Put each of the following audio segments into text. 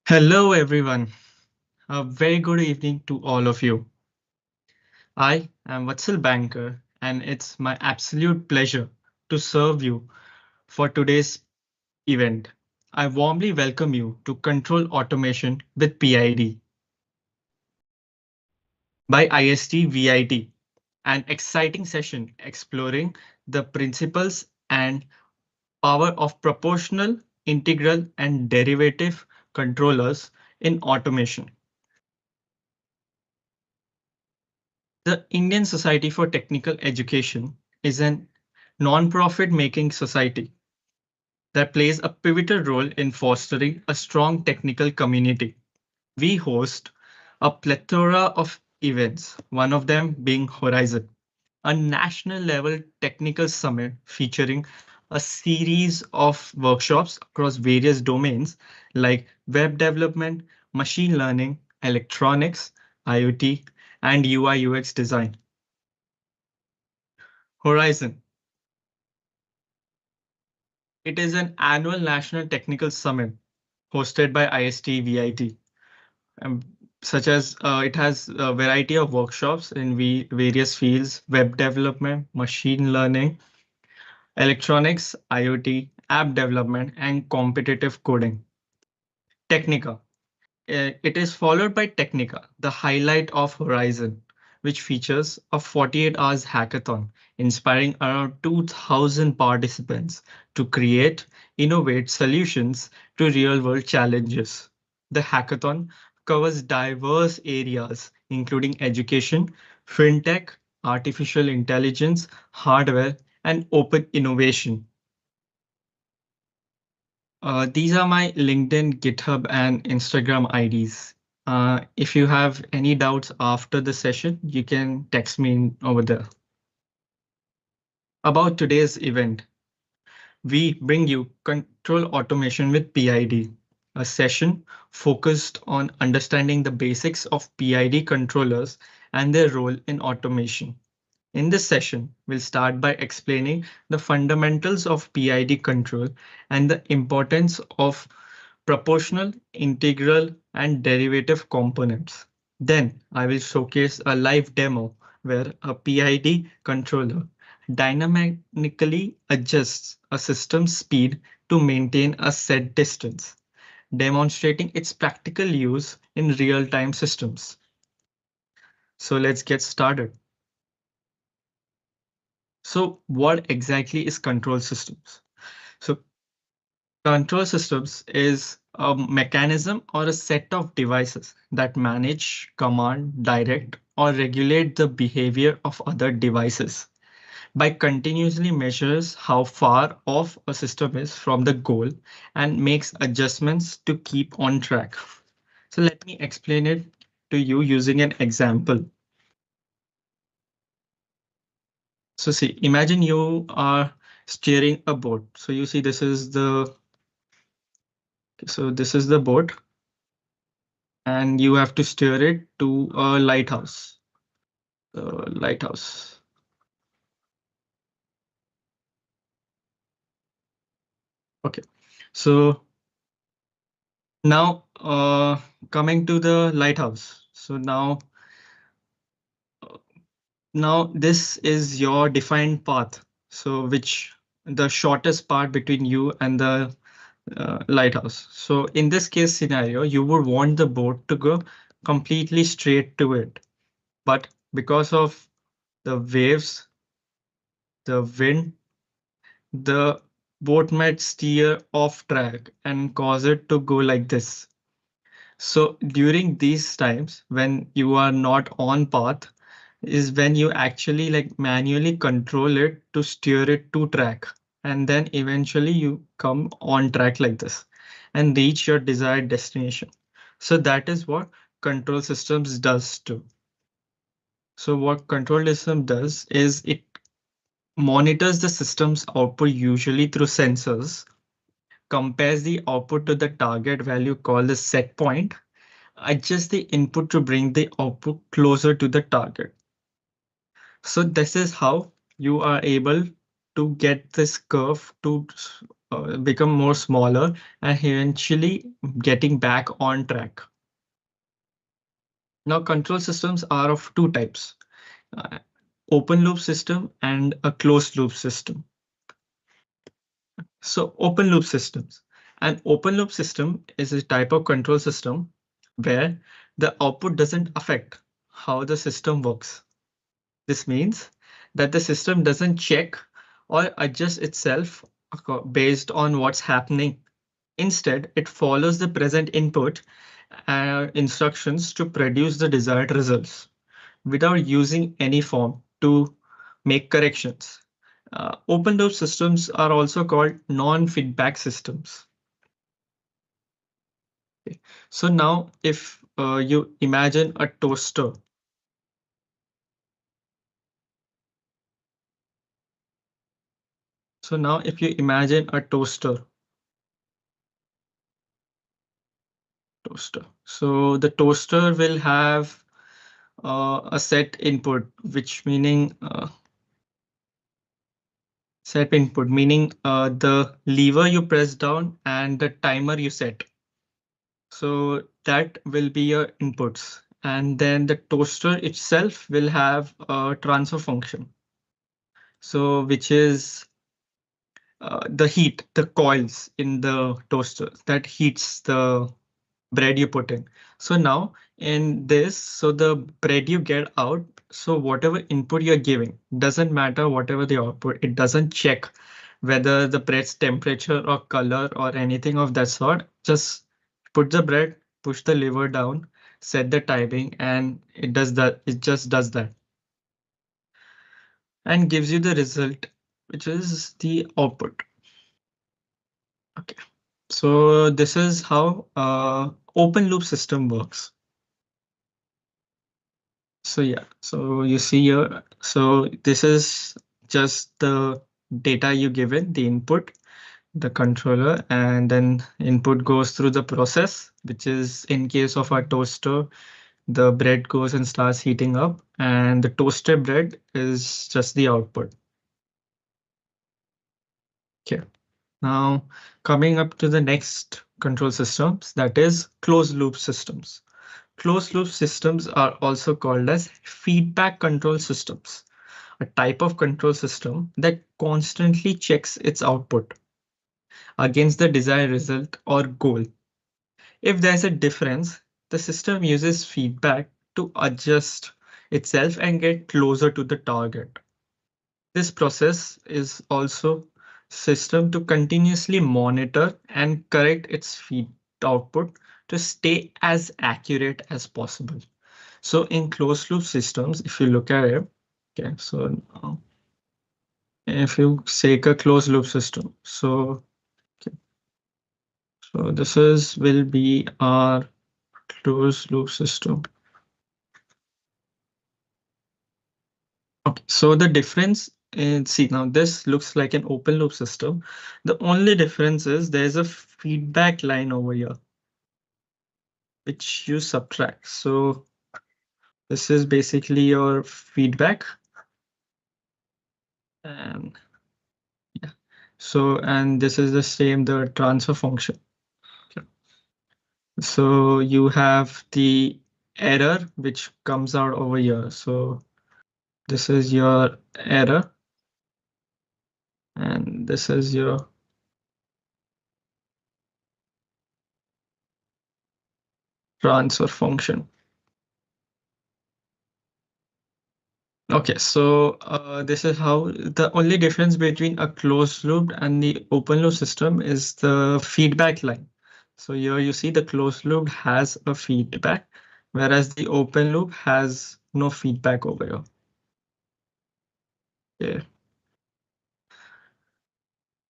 Hello, everyone. A very good evening to all of you. I am Vatsal Banker, and it's my absolute pleasure to serve you for today's event. I warmly welcome you to Control Automation with PID by ISTE-VIT, an exciting session exploring the principles and power of proportional, integral, and derivative controllers in automation. The Indian Society for Technical Education is a non-profit making society that plays a pivotal role in fostering a strong technical community. We host a plethora of events, one of them being Horizon, a national level technical summit featuring a series of workshops across various domains like web development, machine learning, electronics, IoT, and UI UX design. Horizon. It is an annual national technical summit hosted by ISTE-VIT, um, such as it has a variety of workshops in various fields: web development, machine learning, electronics, IoT, app development, and competitive coding. Technica. It is followed by Technica, the highlight of Horizon, which features a 48 hours hackathon, inspiring around 2,000 participants to create, innovate solutions to real world challenges. The hackathon covers diverse areas, including education, fintech, artificial intelligence, hardware, and open innovation. These are my LinkedIn, GitHub, and Instagram IDs. If you have any doubts after the session, you can text me over there. About today's event, we bring you Control Automation with PID, a session focused on understanding the basics of PID controllers and their role in automation. In this session, we'll start by explaining the fundamentals of PID control and the importance of proportional, integral, and derivative components. Then I will showcase a live demo where a PID controller dynamically adjusts a system's speed to maintain a set distance, demonstrating its practical use in real-time systems. So let's get started. So what exactly is control systems? So control systems is a mechanism or a set of devices that manage, command, direct, or regulate the behavior of other devices by continuously measures how far off a system is from the goal and makes adjustments to keep on track. So let me explain it to you using an example. So see, imagine you are steering a boat. So you see this is the boat and you have to steer it to a lighthouse. Lighthouse. OK, so now coming to the lighthouse. So now this is your defined path. So which the shortest part between you and the lighthouse. So in this case scenario, you would want the boat to go completely straight to it. But because of the waves, the wind, the boat might steer off track and cause it to go like this. So during these times when you are not on path is when you actually like manually control it to steer it to track. And then eventually you come on track like this and reach your desired destination. So that is what control systems does too. So what control system does is it monitors the system's output usually through sensors, compares the output to the target value called the set point, adjusts the input to bring the output closer to the target. So this is how you are able to get this curve to become more smaller and eventually getting back on track. Now, control systems are of two types, uh, open loop system and a closed loop system. So open loop systems. An open loop system is a type of control system where the output doesn't affect how the system works. This means that the system doesn't check or adjust itself based on what's happening. Instead, it follows the present input instructions to produce the desired results without using any form to make corrections. Open loop systems are also called non-feedback systems. Okay. So now if you imagine a toaster. So now if you imagine a toaster. So the toaster will have a set input, which meaning the lever you press down and the timer you set. So that will be your inputs. And then the toaster itself will have a transfer function. So which is the heat, the coils in the toaster that heats the bread you put in. So now in this, so the bread you get out, so whatever input you're giving, doesn't matter whatever the output, it doesn't check whether the bread's temperature or color or anything of that sort. Just put the bread, push the lever down, set the timing, and it does that. It just does that and gives you the result, which is the output. Okay, so this is how open loop system works. So yeah, so you see here, so this is just the data you given, the input, the controller, and then input goes through the process, which is in case of our toaster, the bread goes and starts heating up, and the toasted bread is just the output. Okay, now coming up to the next control systems, that is closed loop systems. Closed loop systems are also called as feedback control systems, a type of control system that constantly checks its output against the desired result or goal. If there's a difference, the system uses feedback to adjust itself and get closer to the target. This process is also system to continuously monitor and correct its feed output to stay as accurate as possible. So in closed loop systems, if you look at it, okay, so now if you take a closed loop system, so okay, so this is will be our closed loop system. Okay, so the difference is, see, now this looks like an open loop system. The only difference is there's a feedback line over here, which you subtract. So this is basically your feedback. And yeah, so and this is the same, the transfer function. Okay. So you have the error which comes out over here. So this is your error and this is your transfer function. Okay, so this is how the only difference between a closed loop and the open loop system is the feedback line. So here you see the closed loop has a feedback, whereas the open loop has no feedback over here. Yeah.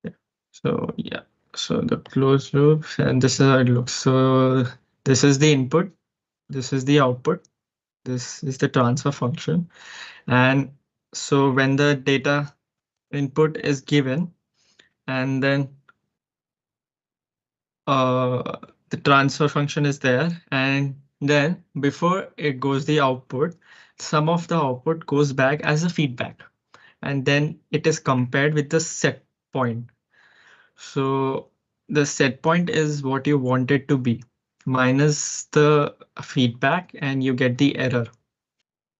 Yeah. So yeah, so the closed loop and this is how it looks. So this is the input, this is the output, this is the transfer function. And so when the data input is given and then the transfer function is there, and then before it goes the output, some of the output goes back as a feedback, and then it is compared with the set point So the set point is what you want it to be, minus the feedback, and you get the error.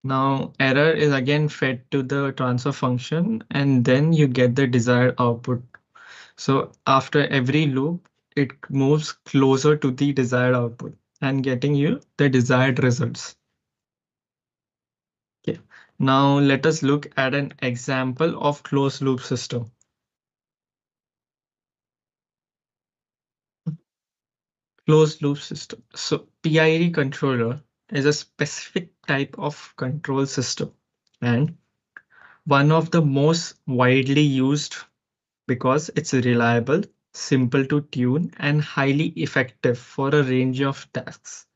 Now error is again fed to the transfer function, and then you get the desired output. So after every loop, it moves closer to the desired output and getting you the desired results. Okay. Now let us look at an example of closed loop system. Closed loop system. So PID controller is a specific type of control system and one of the most widely used because it's reliable, simple to tune, and highly effective for a range of tasks.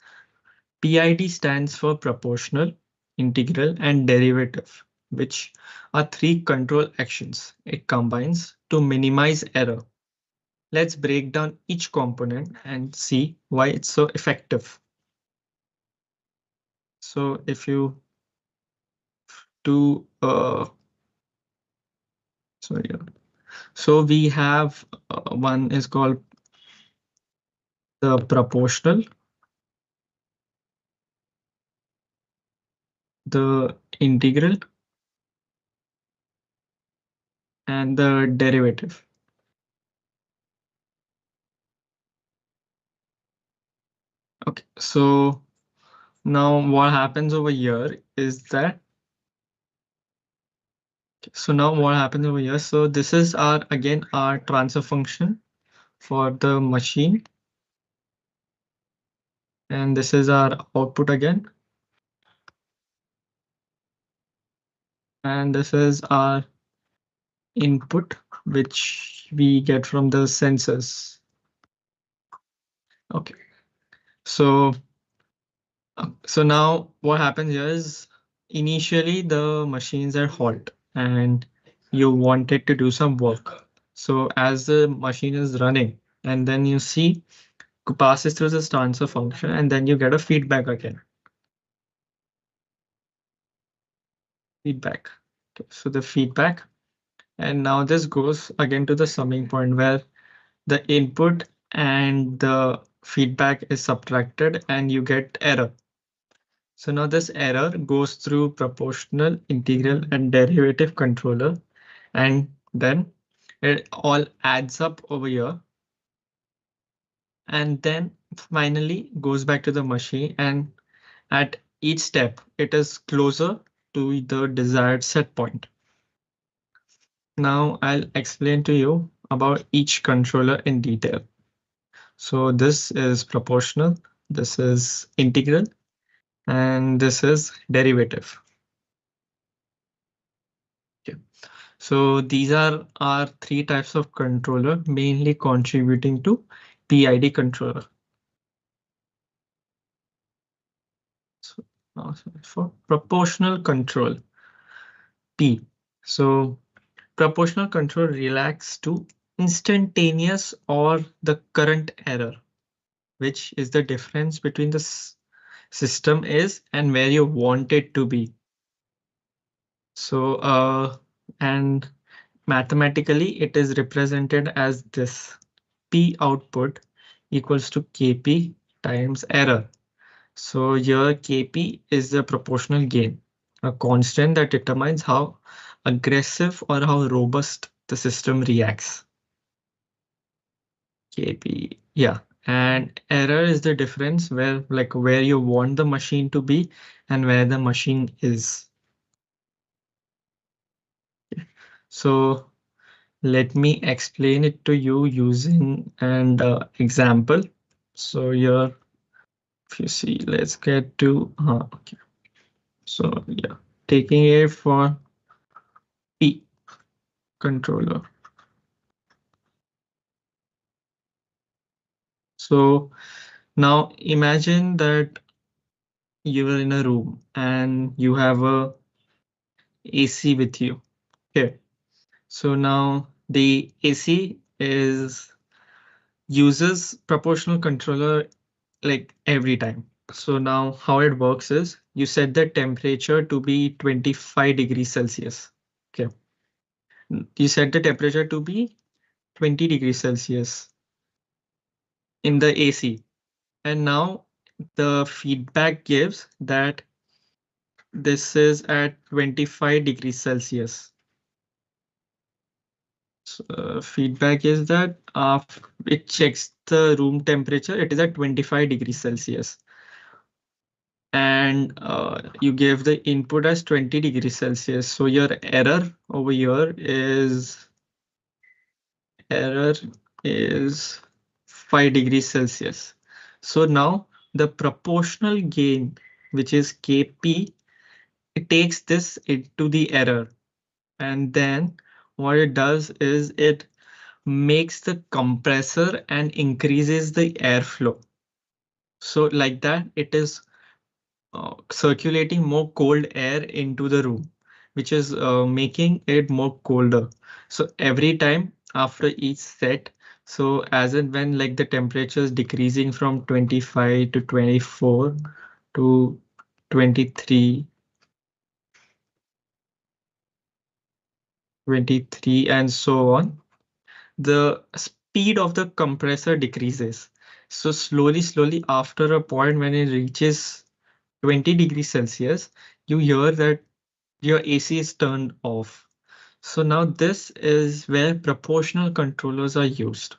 PID stands for proportional, integral, and derivative, which are three control actions it combines to minimize error. Let's break down each component and see why it's so effective. So if you do, sorry, so we have one is called the proportional, the integral, and the derivative. Okay, so now what happens over here is that, so now what happens over here? So this is our, again, our transfer function for the machine. And this is our output again. And this is our input, which we get from the sensors. Okay, so so now what happens here is initially the machines are halt and you want it to do some work. So as the machine is running and then you see passes through this transfer function and then you get a feedback again. Feedback. Okay, so the feedback, and now this goes again to the summing point where the input and the feedback is subtracted and you get error. So now this error goes through proportional, integral, and derivative controller, and then it all adds up over here. And then finally goes back to the machine, and at each step, it is closer to the desired set point. Now I'll explain to you about each controller in detail. So this is proportional, this is integral, and this is derivative. Okay. So these are our three types of controller mainly contributing to PID controller. So now for proportional control, P. So proportional control relax to instantaneous or the current error, which is the difference between the system is and where you want it to be. So and mathematically it is represented as this: P output equals to KP times error. So here KP is the proportional gain, a constant that determines how aggressive or how robust the system reacts. KP, yeah. And error is the difference where you want the machine to be and where the machine is. So let me explain it to you using an example. So here, if you see, let's get to, okay. So yeah, taking it for P controller. So now imagine that you are in a room and you have a AC with you. Okay. So now the AC is uses proportional controller like every time. So now how it works is you set the temperature to be 25 degrees Celsius. Okay. You set the temperature to be 20 degrees Celsius in the AC. And now the feedback gives that this is at 25 degrees Celsius. So, feedback is that it checks the room temperature. It is at 25 degrees Celsius. And you gave the input as 20 degrees Celsius. So your over here error is 5 degrees Celsius. So now the proportional gain, which is Kp, it takes this into the error. And then what it does is it makes the compressor and increases the airflow. So like that, it is circulating more cold air into the room, which is making it more colder. So every time after each set, so as and when like the temperature is decreasing from 25 to 24 to 23, 23 and so on, the speed of the compressor decreases. So slowly after a point when it reaches 20 degrees Celsius, you hear that your AC is turned off. So now this is where proportional controllers are used.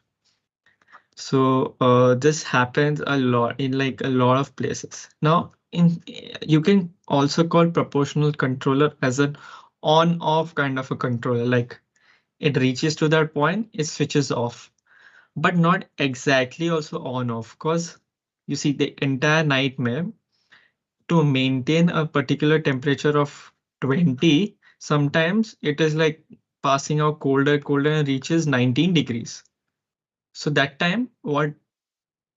So this happens a lot in like a lot of places. Now you can also call proportional controller as an on-off kind of a controller. Like it reaches to that point, it switches off, but not exactly also on off, because you see the entire nightmare to maintain a particular temperature of 20, sometimes it is like passing out colder and reaches 19 degrees. So that time, what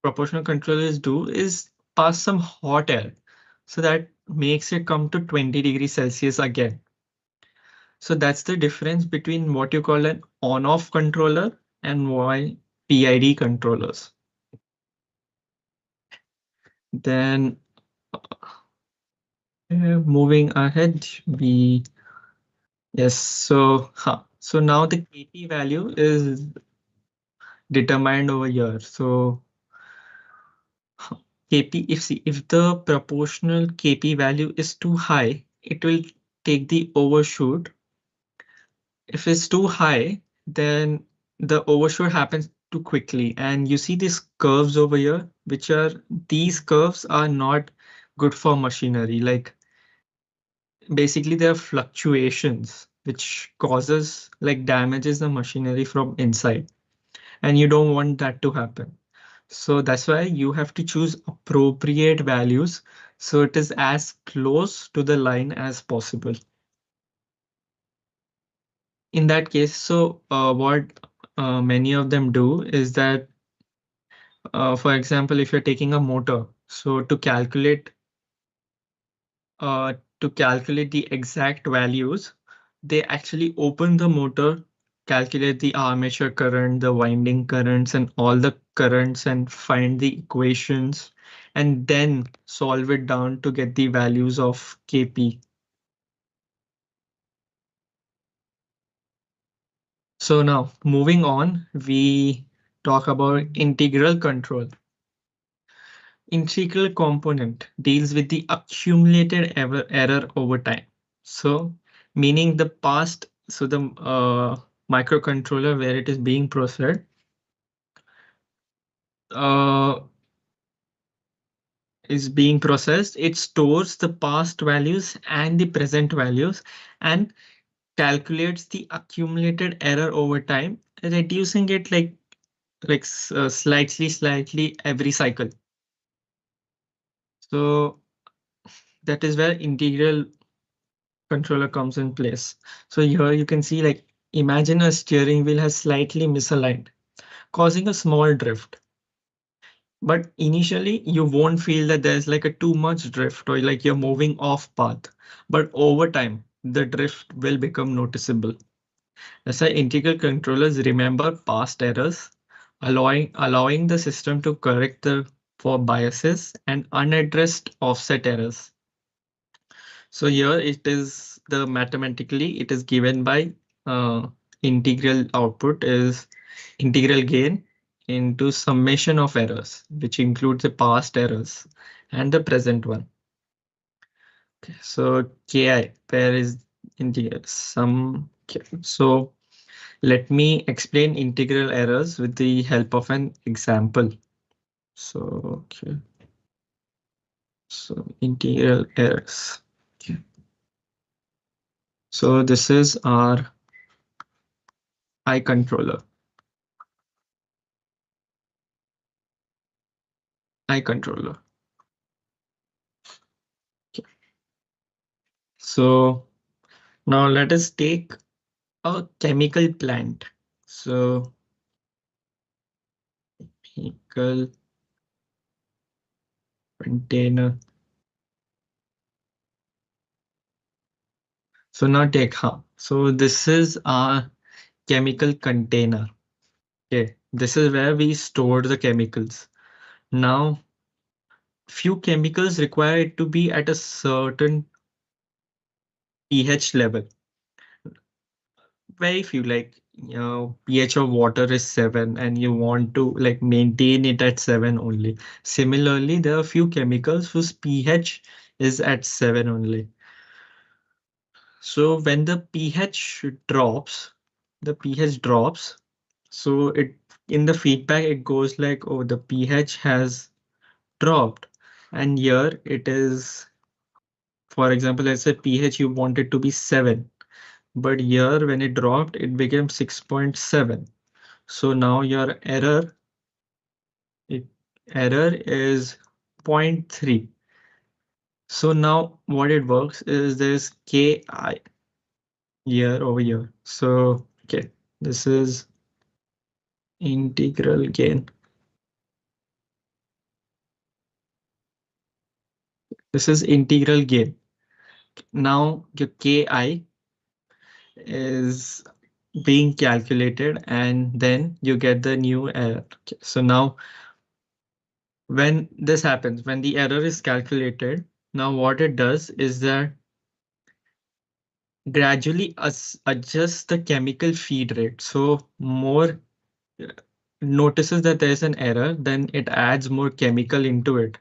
proportional controllers do is pass some hot air. So that makes it come to 20 degrees Celsius again. So that's the difference between what you call an on-off controller and why PID controllers. Then moving ahead, so now the KP value is determined over here. So KP, if the proportional KP value is too high, it will take the overshoot. If it's too high, then the overshoot happens too quickly. And you see these curves over here, these curves are not good for machinery. Like basically there are fluctuations which causes like damages the machinery from inside, and you don't want that to happen. So that's why you have to choose appropriate values so it is as close to the line as possible. In that case, so what many of them do is that, for example, if you're taking a motor, so to calculate the exact values, they actually open the motor, calculate the armature current, the winding currents, and all the currents and find the equations, and then solve it down to get the values of Kp. So now moving on, we talk about integral control. Integral component deals with the accumulated error over time. So meaning the past, so the microcontroller where it is being processed uh, it stores the past values and the present values and calculates the accumulated error over time, reducing it slightly every cycle. So that is where integral controller comes in place. So here you can see like imagine a steering wheel has slightly misaligned, causing a small drift. But initially you won't feel that there's like a too much drift or like you're moving off path. But over time, the drift will become noticeable. That's why integral controllers remember past errors, allowing the system to correct the for biases and unaddressed offset errors. So here it is the mathematically it is given by integral output is integral gain into summation of errors, which includes the past errors and the present one. Okay, so ki, where is integral sum? Okay, so let me explain integral errors with the help of an example. So, okay. So integral errors. Okay. So this is our I controller. I controller. Okay. So now let us take a chemical plant. So chemical container. So now take how. So this is our chemical container. Okay, this is where we stored the chemicals. Now, few chemicals require it to be at a certain pH level. Very few, like, pH of water is 7 and you want to like maintain it at 7 only. Similarly, there are few chemicals whose pH is at 7 only. So when the pH drops, so it in the feedback it goes like, oh, the pH has dropped, and here it is, for example, let's say pH you want it to be 7, but here when it dropped it became 6.7. So now your it, error is zero point 0.3. So now what it works is there's Ki here over here. So okay, this is integral gain. This is integral gain. Now your Ki is being calculated and then you get the new error. Okay, so now when this happens, when the error is calculated, now what it does is that gradually adjust the chemical feed rate. So more notices that there's an error, then it adds more chemical into it.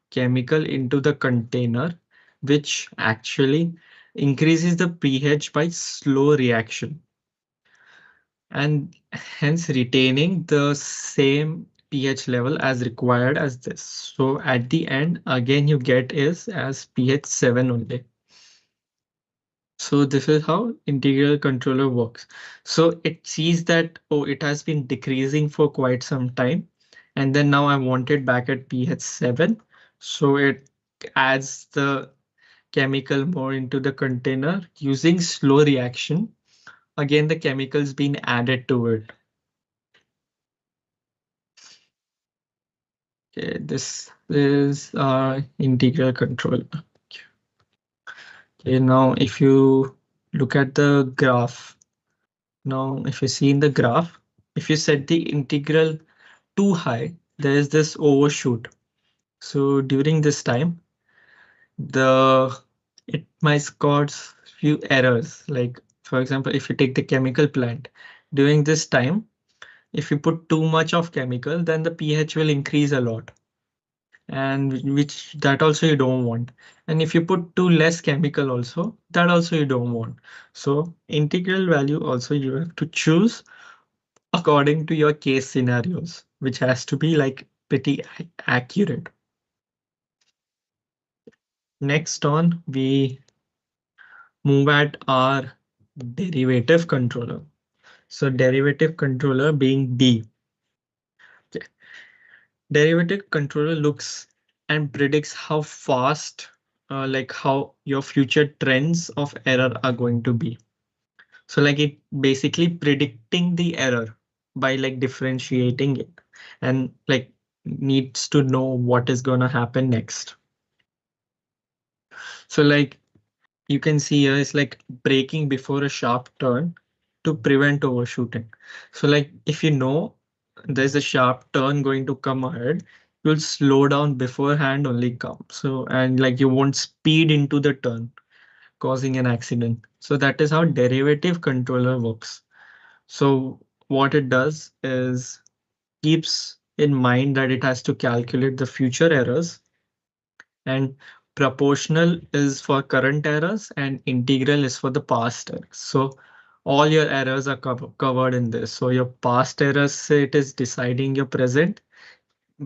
Chemical into the container, which actually increases the pH by slow reaction and hence retaining the same pH level as required as this. So at the end, again, you get is as pH 7 only. So this is how integral controller works. So it sees that, oh, it has been decreasing for quite some time. And then now I want it back at pH 7. So it adds the chemical more into the container using slow reaction. Again, the chemicals being added to it. Okay, this is our integral controller. Okay, now if you look at the graph, now if you see in the graph, if you set the integral too high, there is this overshoot. So during this time, it might cause few errors. Like for example, if you take the chemical plant, during this time, if you put too much of chemical, then the pH will increase a lot. And which that also you don't want. And if you put too less chemical also, that also you don't want. So integral value also you have to choose according to your case scenarios, which has to be like pretty accurate. Next on, we move at our derivative controller. So derivative controller being D. Okay. Derivative controller looks and predicts how fast, like how your future trends of error are going to be. So like it basically predicting the error by like differentiating it and like needs to know what is going to happen next. So like you can see here it's like braking before a sharp turn to prevent overshooting. So like if you know there's a sharp turn going to come ahead, you'll slow down beforehand only come. So and like you won't speed into the turn, causing an accident. So that is how derivative controller works. So what it does is keeps in mind that it has to calculate the future errors, and proportional is for current errors and integral is for the past errors. So all your errors are covered in this. So your past errors, say it is deciding your present,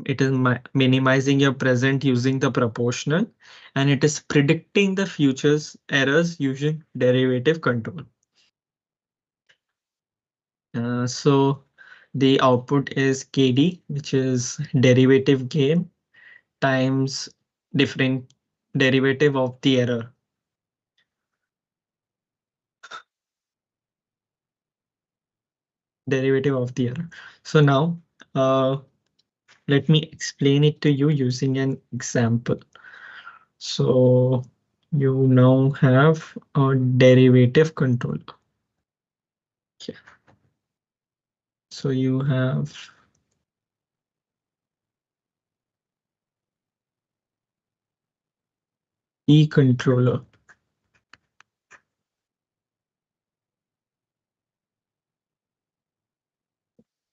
it is minimizing your present using the proportional, and it is predicting the future's errors using derivative control. So the output is KD, which is derivative gain times different derivative of the error. Derivative of the error. So now uh, let me explain it to you using an example. So you now have a derivative control. Okay. So you have E controller.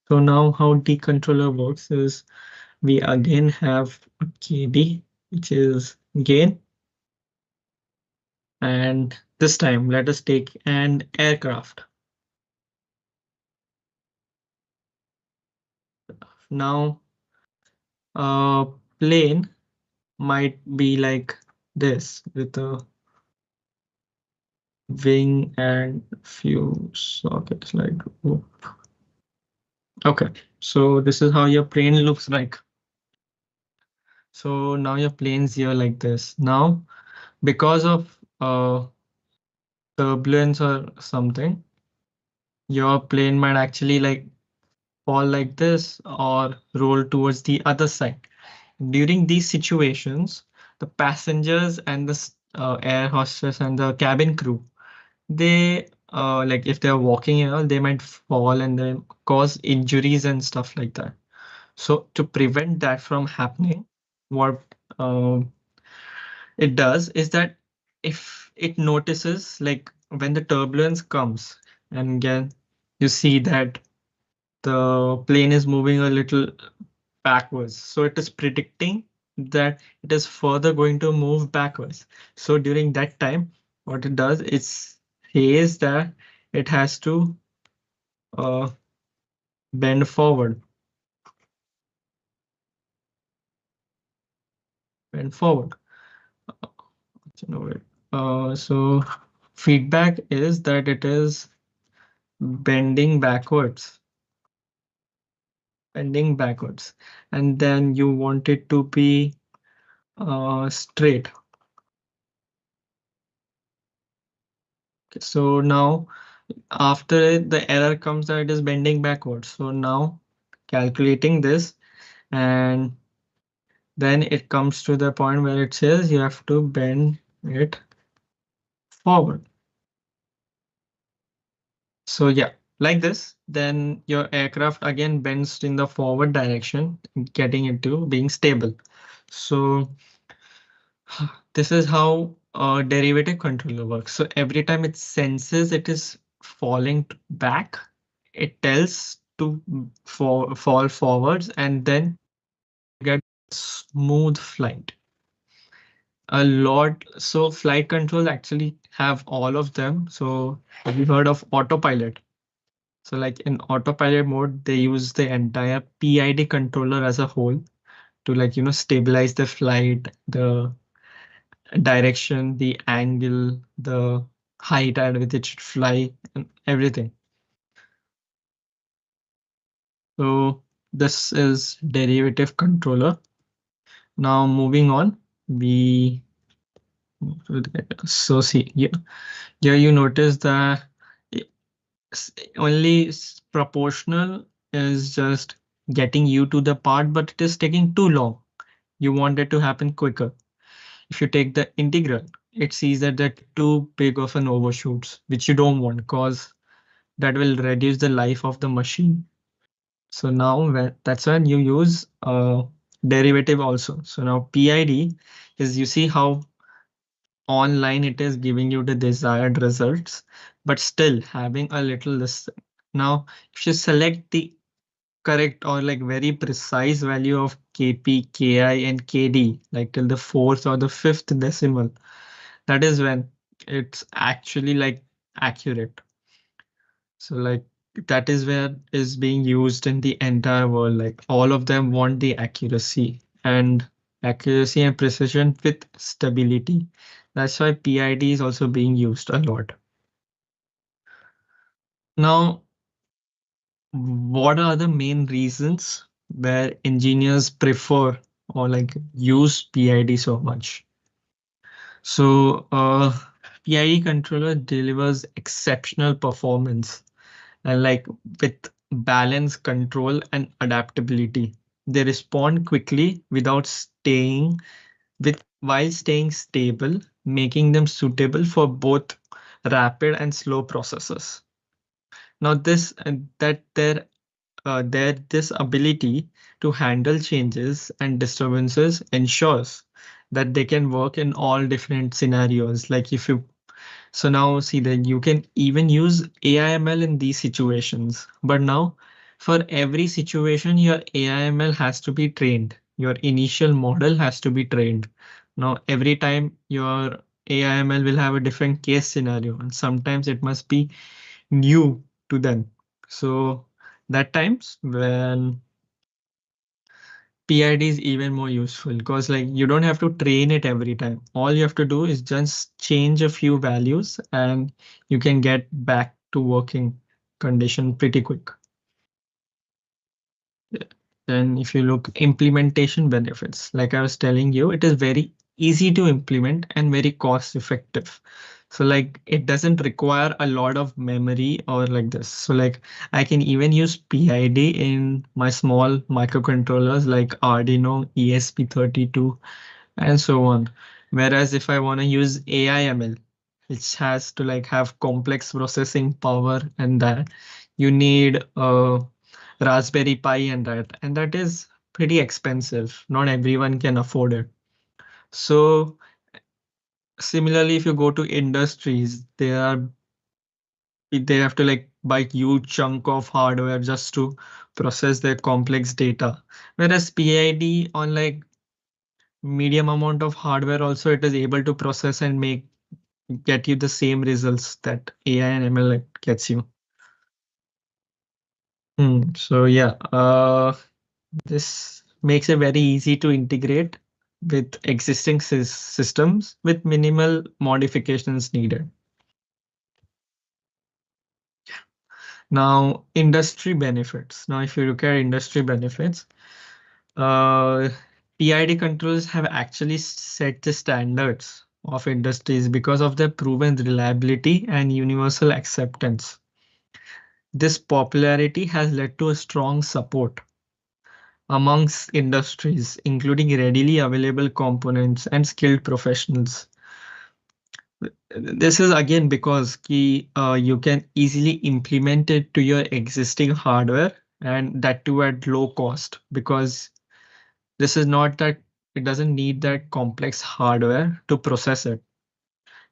So now how D controller works is we again have a KD, which is gain. And this time let us take an aircraft. Now a plane might be like this with a wing and few sockets like, oh. Okay, so this is how your plane looks like. So now your plane's here like this. Now because of turbulence or something, your plane might actually like fall like this or roll towards the other side. During these situations, the passengers and the air hostess and the cabin crew, they like if they're walking and all, they might fall and then cause injuries and stuff like that. So to prevent that from happening, what uh, it does is that if it notices like when the turbulence comes and again you see that the plane is moving a little backwards. So it is predicting that it is further going to move backwards. So during that time, what it does is says that it has to uh, bend forward, bend forward. So feedback is that it is bending backwards, bending backwards, and then you want it to be straight. So now after it, the error comes that it is bending backwards. So now calculating this, and then it comes to the point where it says you have to bend it forward. So yeah, like this, then your aircraft again bends in the forward direction, getting it to being stable. So this is how a derivative controller works. So every time it senses it is falling back, it tells to fall forwards and then get smooth flight. A lot. So flight control actually have all of them. So have you heard of autopilot? So like in autopilot mode, they use the entire PID controller as a whole to like, stabilize the flight, the direction, the angle, the height at which it should fly, and everything. So this is derivative controller. Now moving on, we so see here you notice that only proportional is just getting you to the part, but it is taking too long. You want it to happen quicker. If you take the integral, it sees that that too big of an overshoots, which you don't want because that will reduce the life of the machine. So now that's when you use derivative also. So now PID is you see how online it is giving you the desired results, but still having a little less. Now, if you select the correct or like very precise value of Kp, Ki, and Kd, like till the fourth or the fifth decimal, that is when it's actually like accurate. So like that is where is being used in the entire world. Like all of them want the accuracy and precision with stability. That's why PID is also being used a lot. Now, what are the main reasons where engineers prefer or like use PID so much? So, PID controller delivers exceptional performance and like with balance, control, and adaptability. They respond quickly without staying with while staying stable, making them suitable for both rapid and slow processes. Now, this ability to handle changes and disturbances ensures that they can work in all different scenarios. Like if you so now see that you can even use AIML in these situations. But now for every situation, your AIML has to be trained. Your initial model has to be trained. Now every time your AIML will have a different case scenario, and sometimes it must be new to them. So that times when PID is even more useful because like you don't have to train it every time. All you have to do is just change a few values and you can get back to working condition pretty quick. Yeah. Then if you look implementation benefits, like I was telling you, it is very easy to implement and very cost effective. So like it doesn't require a lot of memory or like this. So like I can even use PID in my small microcontrollers like Arduino ESP32 and so on. Whereas if I want to use AIML, which has to like have complex processing power and that you need a Raspberry Pi and that is pretty expensive. Not everyone can afford it. So similarly, if you go to industries, they have to like buy huge chunk of hardware just to process their complex data. Whereas PID on like medium amount of hardware also it is able to process and get you the same results that AI and ML like gets you. So yeah, this makes it very easy to integrate with existing systems with minimal modifications needed. Now, industry benefits. Now, if you look at industry benefits, uh, PID controls have actually set the standards of industries because of their proven reliability and universal acceptance. This popularity has led to a strong support amongst industries, including readily available components and skilled professionals. This is again because you can easily implement it to your existing hardware and that too at low cost because this is not that it doesn't need that complex hardware to process it.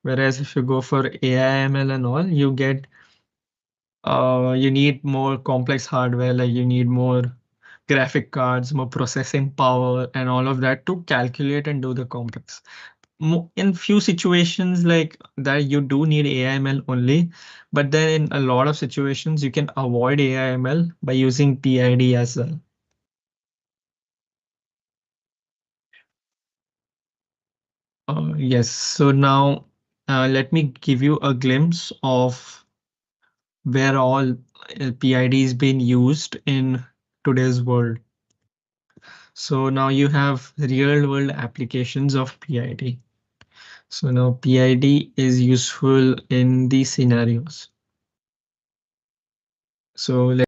Whereas if you go for AIML and all, you need more complex hardware, like you need more graphic cards, more processing power, and all of that to calculate and do the complex. In few situations like that, you do need AIML only, but then in a lot of situations, you can avoid AIML by using PID as well. Yes, so now let me give you a glimpse of where all PID is being used in today's world. So now you have real world applications of PID. So now PID is useful in these scenarios. So let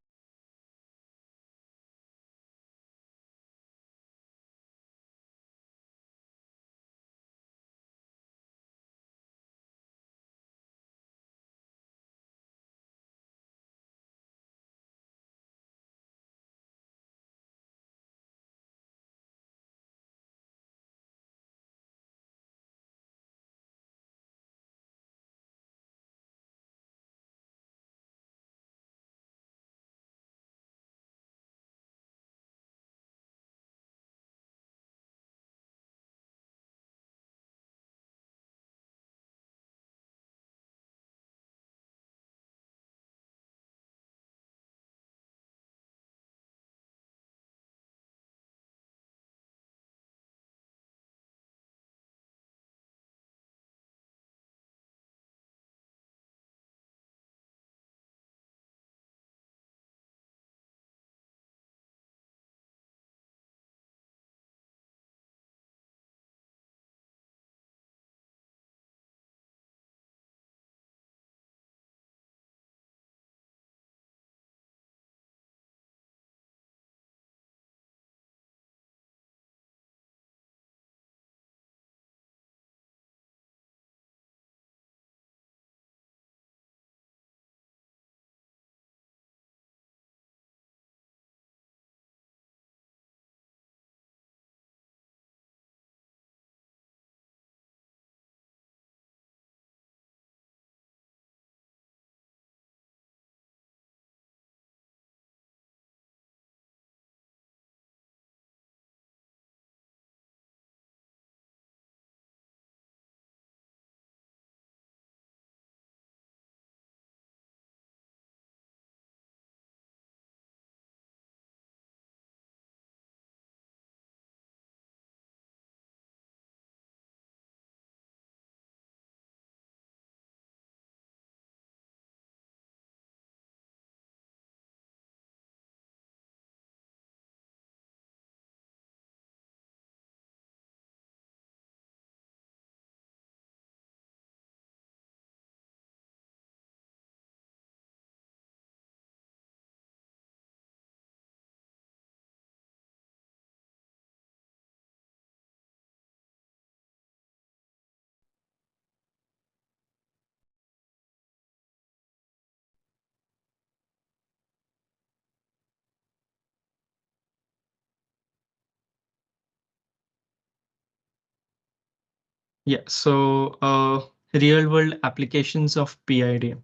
Yeah, so real world applications of PID.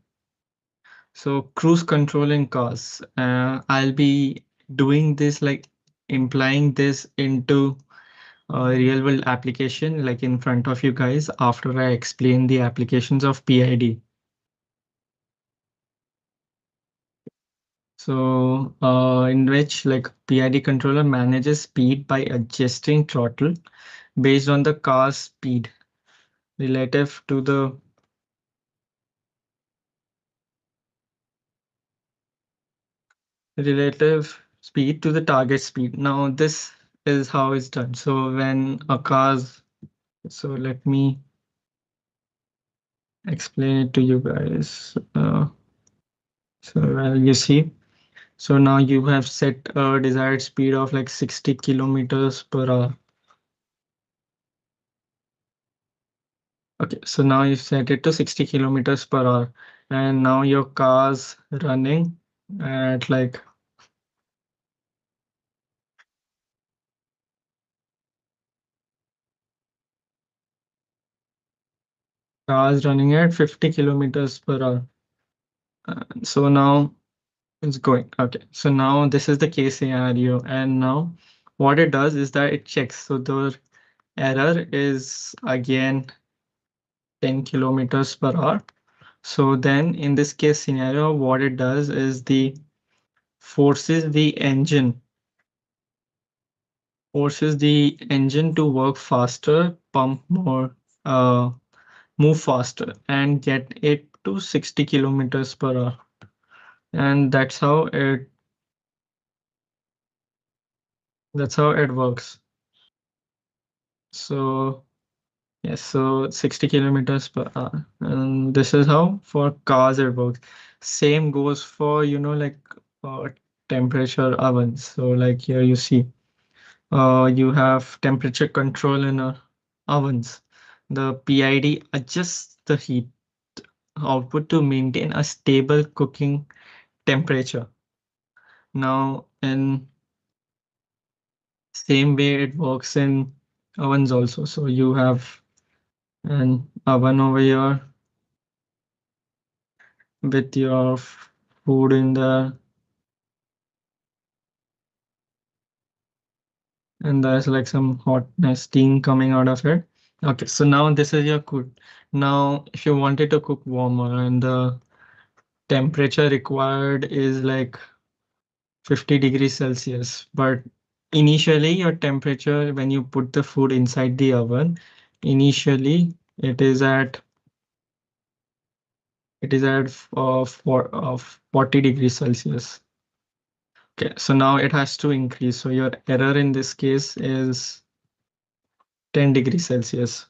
So cruise control in cars. I'll be doing this like implying this into a real world application like in front of you guys after I explain the applications of PID. So in which like PID controller manages speed by adjusting throttle based on the car's speed relative to the relative speed to the target speed. Now this is how it's done. So when a car's so let me explain it to you guys. You see, so now you have set a desired speed of like 60 kilometers per hour. Okay, so now you set it to 60 kilometers per hour, and now your car's running at like cars running at 50 kilometers per hour. So now it's going. Okay, so now this is the case scenario, and now what it does is that it checks. So the error is again 10 kilometers per hour. So then in this case scenario, what it does is the forces the engine to work faster, pump more, uh, move faster, and get it to 60 kilometers per hour. And that's how it works. So yes, so 60 kilometers per hour. And this is how for cars it works. Same goes for, like uh, temperature ovens. So like here you see, you have temperature control in ovens. The PID adjusts the heat output to maintain a stable cooking temperature. Now, in same way it works in ovens also. So you have an oven over here with your food in there, and there's like some hotness steam coming out of it. Okay, so now this is your cook. Now, if you wanted to cook warmer and the temperature required is like 50 degrees Celsius, but initially your temperature when you put the food inside the oven, initially it is at of 40 degrees Celsius. Okay, so now it has to increase. So your error in this case is 10 degrees Celsius.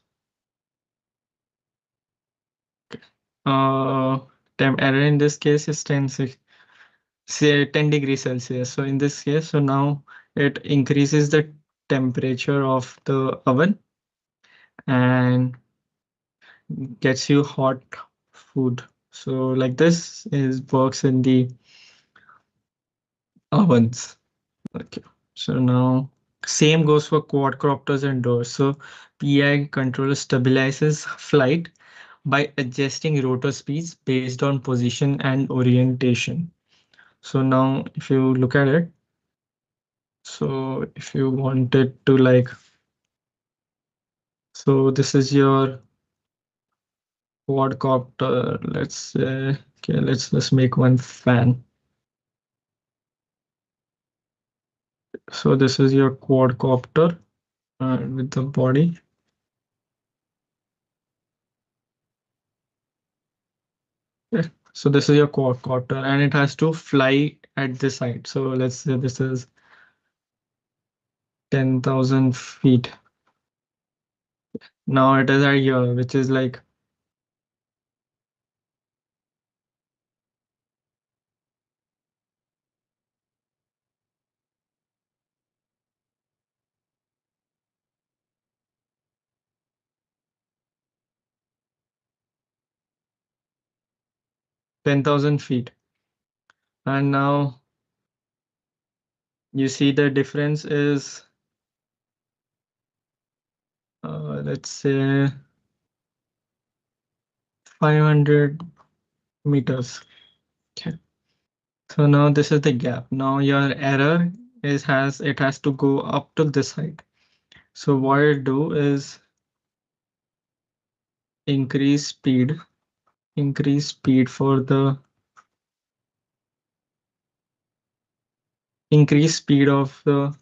Uh, temp error in this case is 10 degrees Celsius. So in this case, so now it increases the temperature of the oven and gets you hot food. So like this is works in the ovens. Okay. So now same goes for quadcopters and doors. So PI controller stabilizes flight by adjusting rotor speeds based on position and orientation. So now if you look at it, so if you wanted to like, so this is your quadcopter, let's say, okay, let's make one fan. So this is your quadcopter with the body. Okay. So this is your quadcopter and it has to fly at this height. So let's say this is 10,000 feet. Now it is at here, which is like 10,000 feet. And now you see the difference is, let's say 500 meters. Okay. So now this is the gap. Now your error is has it has to go up to this height. So what I do is increase speed, increase speed for the increase speed of the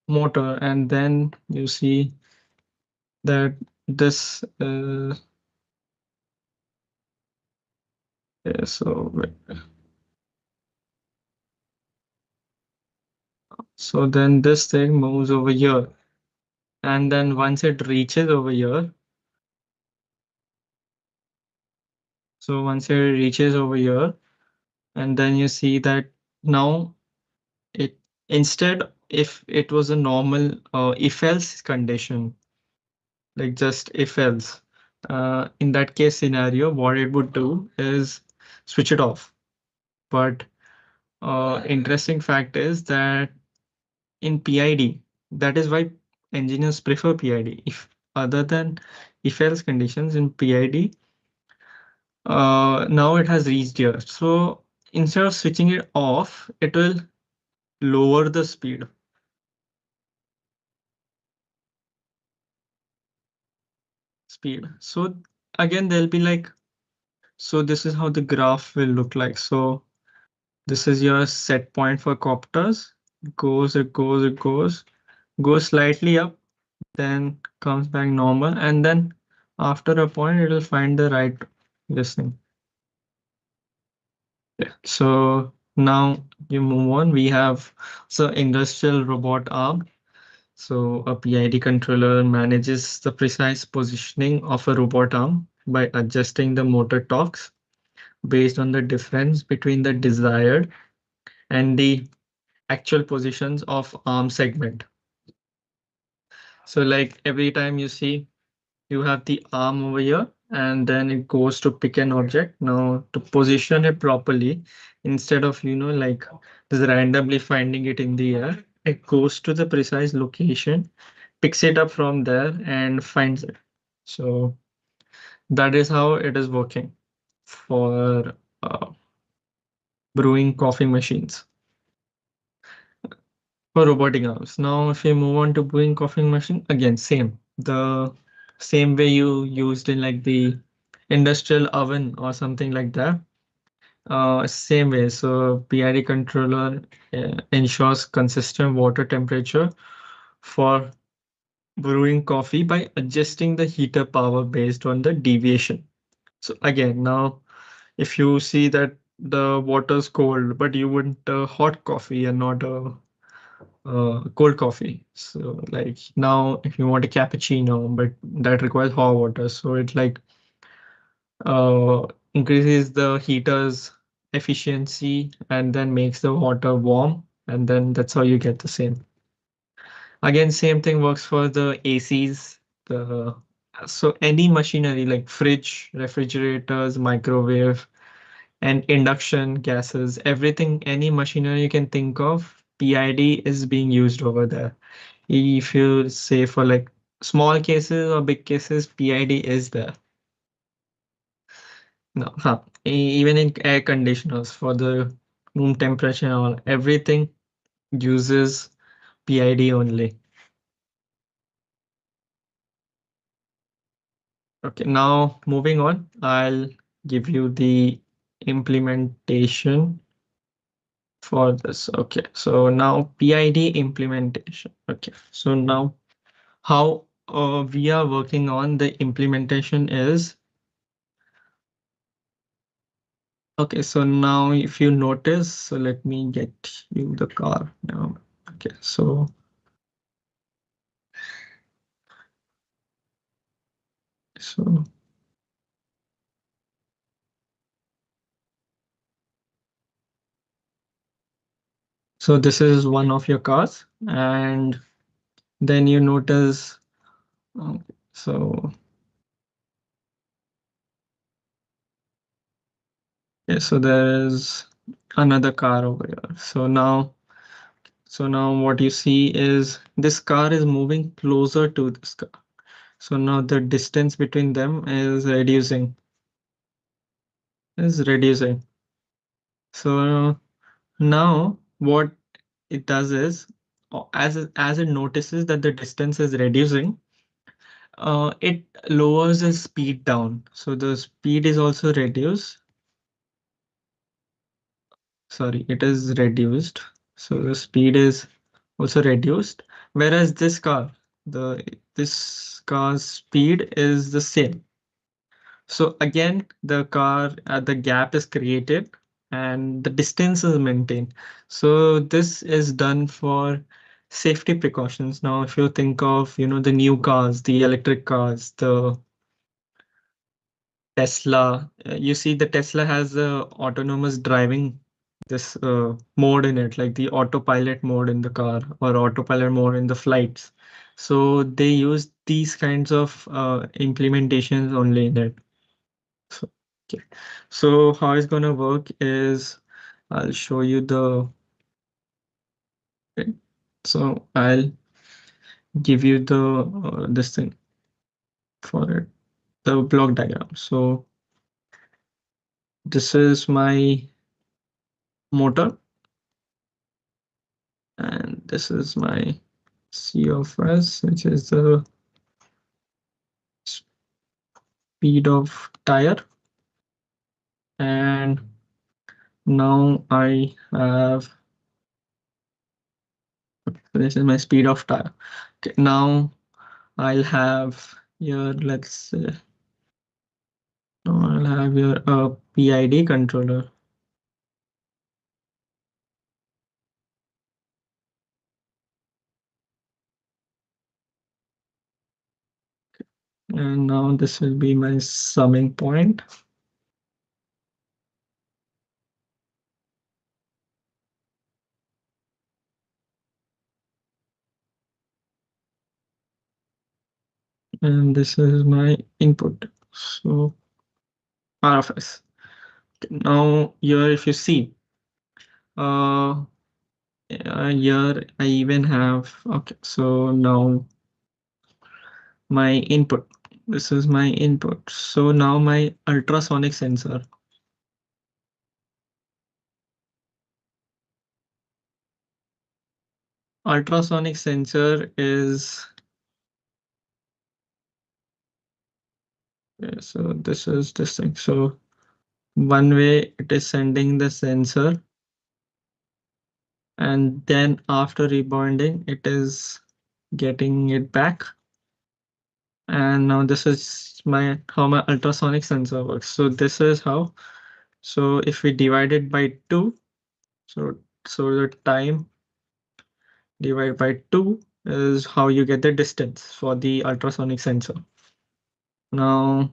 motor, and then you see that this yeah, so then this thing moves over here, and then once it reaches over here, so once it reaches over here, and then you see that now it instead, if it was a normal if else condition, like just if else, in that case scenario, what it would do is switch it off. But interesting fact is that in PID, that is why engineers prefer PID. If other than if else conditions in PID, now it has reached here. So instead of switching it off, it will lower the speed. So again, there'll be like, so this is how the graph will look like. So this is your set point for copters. Goes slightly up, then comes back normal, and then after a point, it will find the right listening. Yeah. So now you move on. We have so industrial robot arm. So a PID controller manages the precise positioning of a robot arm by adjusting the motor torques based on the difference between the desired and the actual positions of arm segment. So like every time you see you have the arm over here and then it goes to pick an object. Now to position it properly, instead of, like just randomly finding it in the air, it goes to the precise location, picks it up from there and finds it. So that is how it is working for brewing coffee machines for robotic arms. Now, if we move on to brewing coffee machine, again, the same way you used in like the industrial oven or something like that. Same way. So PID controller ensures consistent water temperature for brewing coffee by adjusting the heater power based on the deviation. So again, now if you see that the water's cold, but you want a hot coffee and not a cold coffee. So like now, if you want a cappuccino, but that requires hot water, so it like uh, increases the heater's efficiency and then makes the water warm, and then that's how you get the same. Again, same thing works for the ACs. The so any machinery like fridge, refrigerators, microwave, and induction gases, everything, any machinery you can think of, PID is being used over there. If you say for like small cases or big cases, PID is there. No, huh. Even in air conditioners for the room temperature and all, everything uses PID only. Okay, now moving on, I'll give you the implementation for this. Okay, so now PID implementation. Okay, so now how we are working on the implementation is, okay, so now if you notice, so let me get you the car now. Okay, so so this is one of your cars, and then you notice, um, so yeah, so there is another car over here. So now what you see is this car is moving closer to this car. So now the distance between them is reducing. So now what it does is, as it notices that the distance is reducing, it lowers the speed down. So the speed is also reduced. Sorry, it is reduced. So the speed is also reduced. Whereas the this car's speed is the same. So again, the gap is created and the distance is maintained. So this is done for safety precautions. Now, if you think of, the new cars, the electric cars, the Tesla, you see the Tesla has the autonomous driving this mode in it, like the autopilot mode in the car or autopilot mode in the flights. So they use these kinds of implementations only in it. So, okay. So how it's gonna work is I'll show you okay. So I'll give you the this thing for it, the block diagram. So this is my motor and this is my C of S, which is the speed of tire. And now I have, this is my speed of tire. Okay, now I'll have here, let's say, now I'll have here a PID controller. And now this will be my summing point. And this is my input. So RFS. Okay, now here, if you see, uh, here I even have, okay, so now my input. This is my input. So now my ultrasonic sensor. Ultrasonic sensor is, yeah, so this is this thing. So one way it is sending the sensor and then after rebonding, it is getting it back. And now this is my how my ultrasonic sensor works. So this is how. So if we divide it by 2, so the time divided by 2 is how you get the distance for the ultrasonic sensor. Now,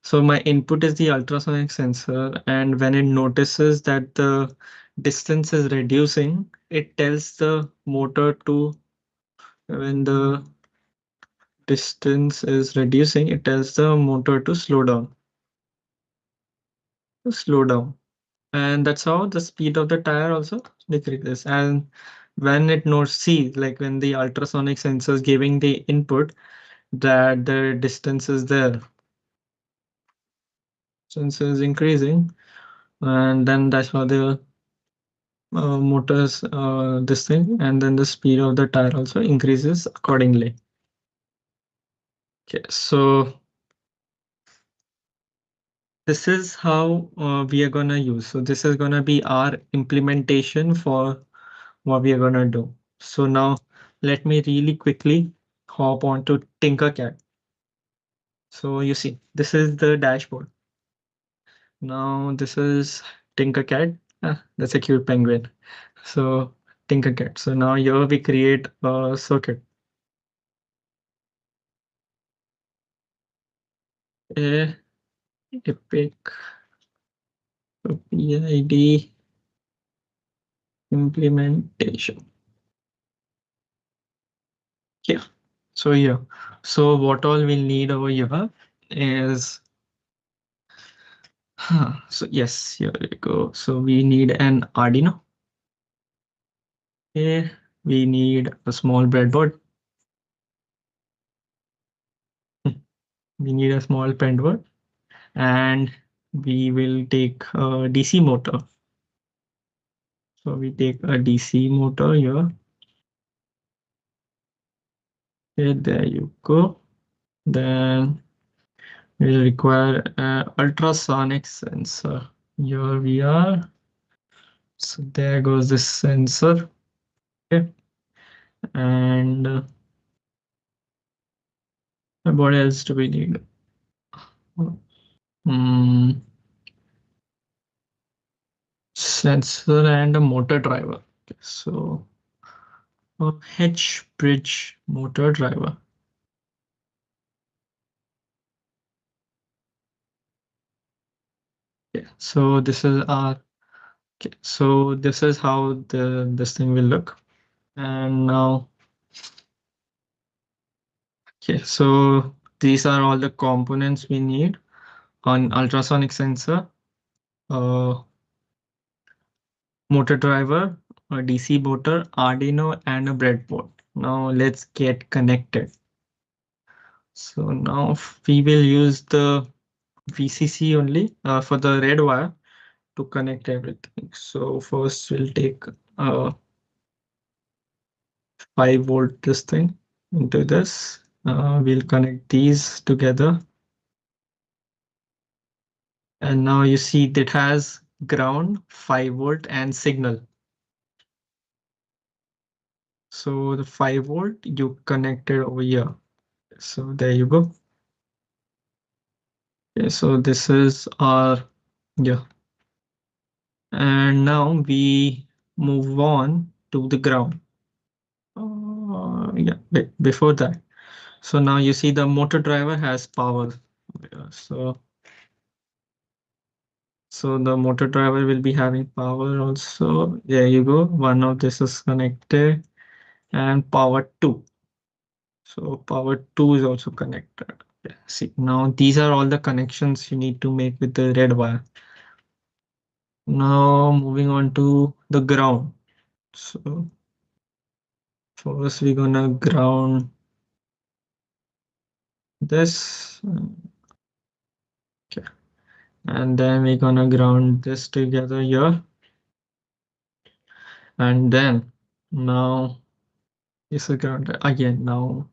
so my input is the ultrasonic sensor, and when it notices that the distance is reducing, it tells the motor to, when the distance is reducing, it tells the motor to slow down. And that's how the speed of the tire also decreases. And when it notes C, like when the ultrasonic sensor is giving the input that the distance is there, sensor is increasing, and then that's how the motors this thing, and then the speed of the tire also increases accordingly. Okay, so this is how we are gonna use. So this is gonna be our implementation for what we are gonna do. So now let me really quickly hop on to Tinkercad. So you see, this is the dashboard. Now this is Tinkercad. Ah, that's a cute penguin. So Tinkercad. So now here we create a circuit. A epic PID implementation. Yeah. So yeah. So what all we'll need over here is, so yes, here we go. So we need an Arduino. Okay. We need a small breadboard. we need a small pendulum, and we will take a DC motor. So we take a DC motor here. Okay, there you go. Then we'll require an ultrasonic sensor. Here we are. So there goes this sensor. Okay. And what else do we need? Hmm, sensor and a motor driver. Okay, so a H bridge motor driver. Okay, so this is our okay, so this is how this thing will look. And now okay, so these are all the components we need on ultrasonic sensor, motor driver, a DC motor, Arduino, and a breadboard. Now let's get connected. So now we will use the VCC only for the red wire to connect everything. So first we'll take a 5 volt this thing into this. We'll connect these together. And now you see that has ground, 5 volt, and signal. So the 5 volt you connected over here. So there you go. Okay, so this is our, yeah. And now we move on to the ground. Yeah, before that. So now you see the motor driver has power. Yeah, so the motor driver will be having power also. There you go. One of this is connected and power 2. So power 2 is also connected. Yeah, see, now these are all the connections you need to make with the red wire. Now moving on to the ground. So first we're gonna ground this. Okay. And then we're gonna ground this together here. And then now this is ground again. Now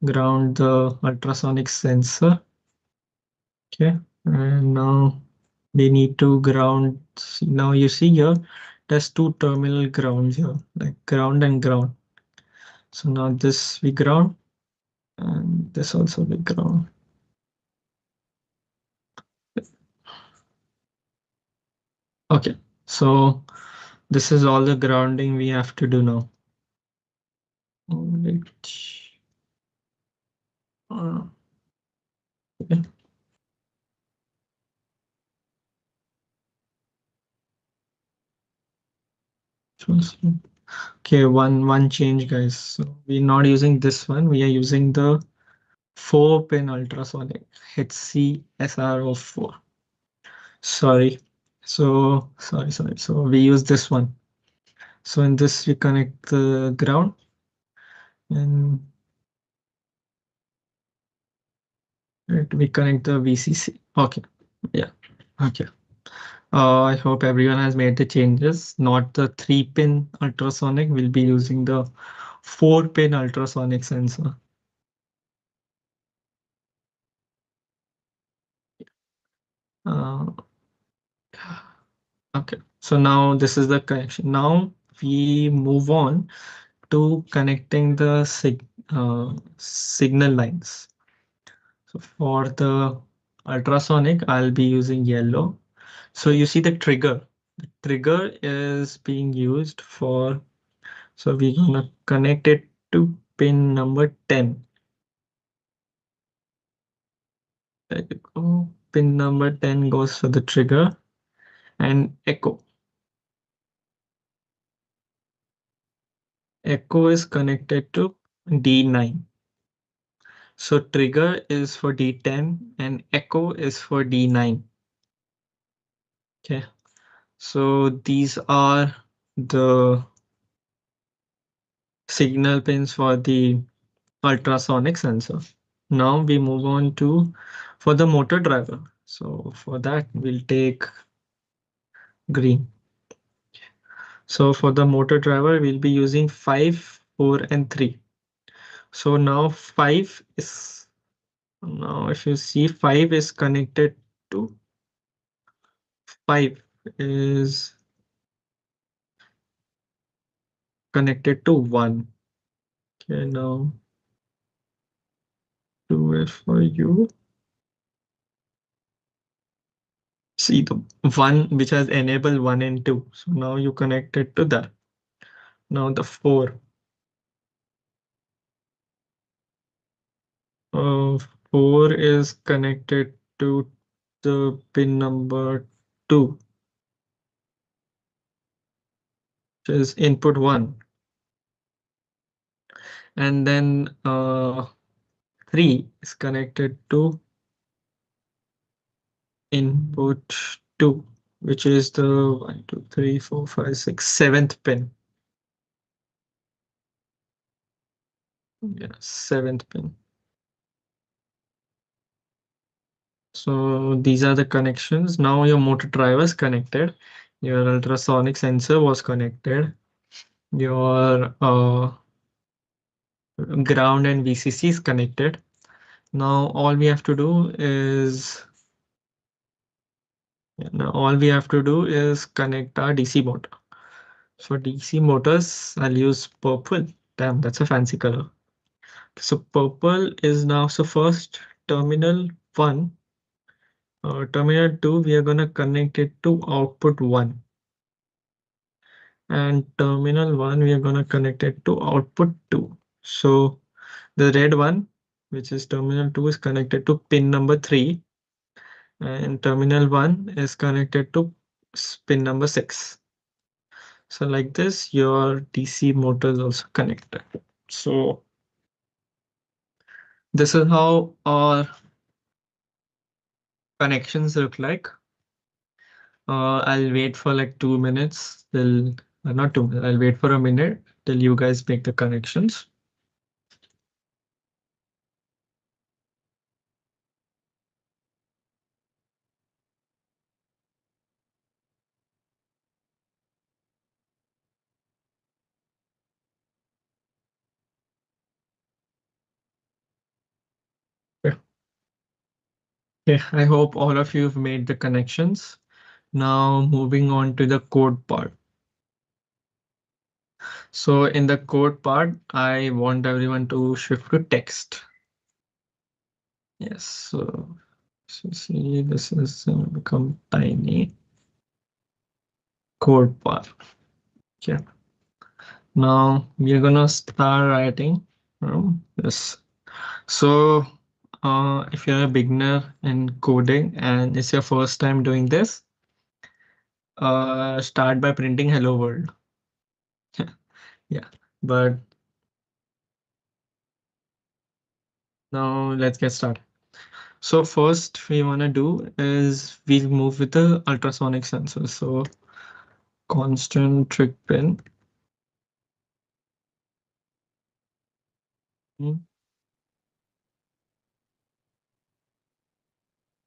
ground the ultrasonic sensor. Okay. And now we need to ground. Now you see here, there's two terminal grounds here, like ground and ground. So now this we ground and this also we ground. Okay. So this is all the grounding we have to do now. Alright. Okay. Okay, one change, guys. So we're not using this one. We are using the 4-pin ultrasonic HC-SR04. Sorry. Sorry. So we use this one. So in this we connect the ground and we connect the VCC. Okay. Yeah. Okay. I hope everyone has made the changes. Not the 3-pin ultrasonic. We'll be using the 4-pin ultrasonic sensor. Uh, okay, so now this is the connection. Now we move on to connecting the signal lines. So for the ultrasonic, I'll be using yellow. So you see the trigger. The trigger is being used for, so we're gonna connect it to pin number 10. There you go. Pin number 10 goes for the trigger and echo. Echo is connected to D9. So trigger is for D10 and echo is for D9. Okay, so these are the signal pins for the ultrasonic sensor. Now we move on to for the motor driver. So for that, we'll take green. So for the motor driver, we'll be using 5, 4, and 3. So now 5 is, now if you see 5 is connected to 5 is connected to 1. Okay, now do it for you. See the 1 which has enabled 1 and 2. So now you connect it to that. Now the 4. Uh, 4 is connected to the pin number 2, which is input 1. And then 3 is connected to input 2, which is the 1, 2, 3, 4, 5, 6, 7th pin. Yeah, 7th pin. So these are the connections. Now your motor driver is connected. Your ultrasonic sensor was connected. Your ground and VCC is connected. Now all we have to do is connect our DC motor. So DC motors, I'll use purple. Damn, that's a fancy color. So purple is now, so first terminal 1, terminal 2, we are gonna connect it to output 1. And terminal 1, we are gonna connect it to output 2. So the red one, which is terminal 2, is connected to pin number 3. And terminal 1 is connected to pin number 6. So like this, your DC motor is also connected. So this is how our connections look like. I'll wait for like 2 minutes till, not 2 minutes, I'll wait for a minute till you guys make the connections. Yeah. Yeah, I hope all of you have made the connections. Now moving on to the code part. So in the code part, I want everyone to shift to text. Yes, so see, this is become tiny code part. Yeah. Now we're gonna start writing this. So if you're a beginner in coding and it's your first time doing this, start by printing hello world. Yeah, but now let's get started. So first we want to do is we move with the ultrasonic sensor. So constant trick pin.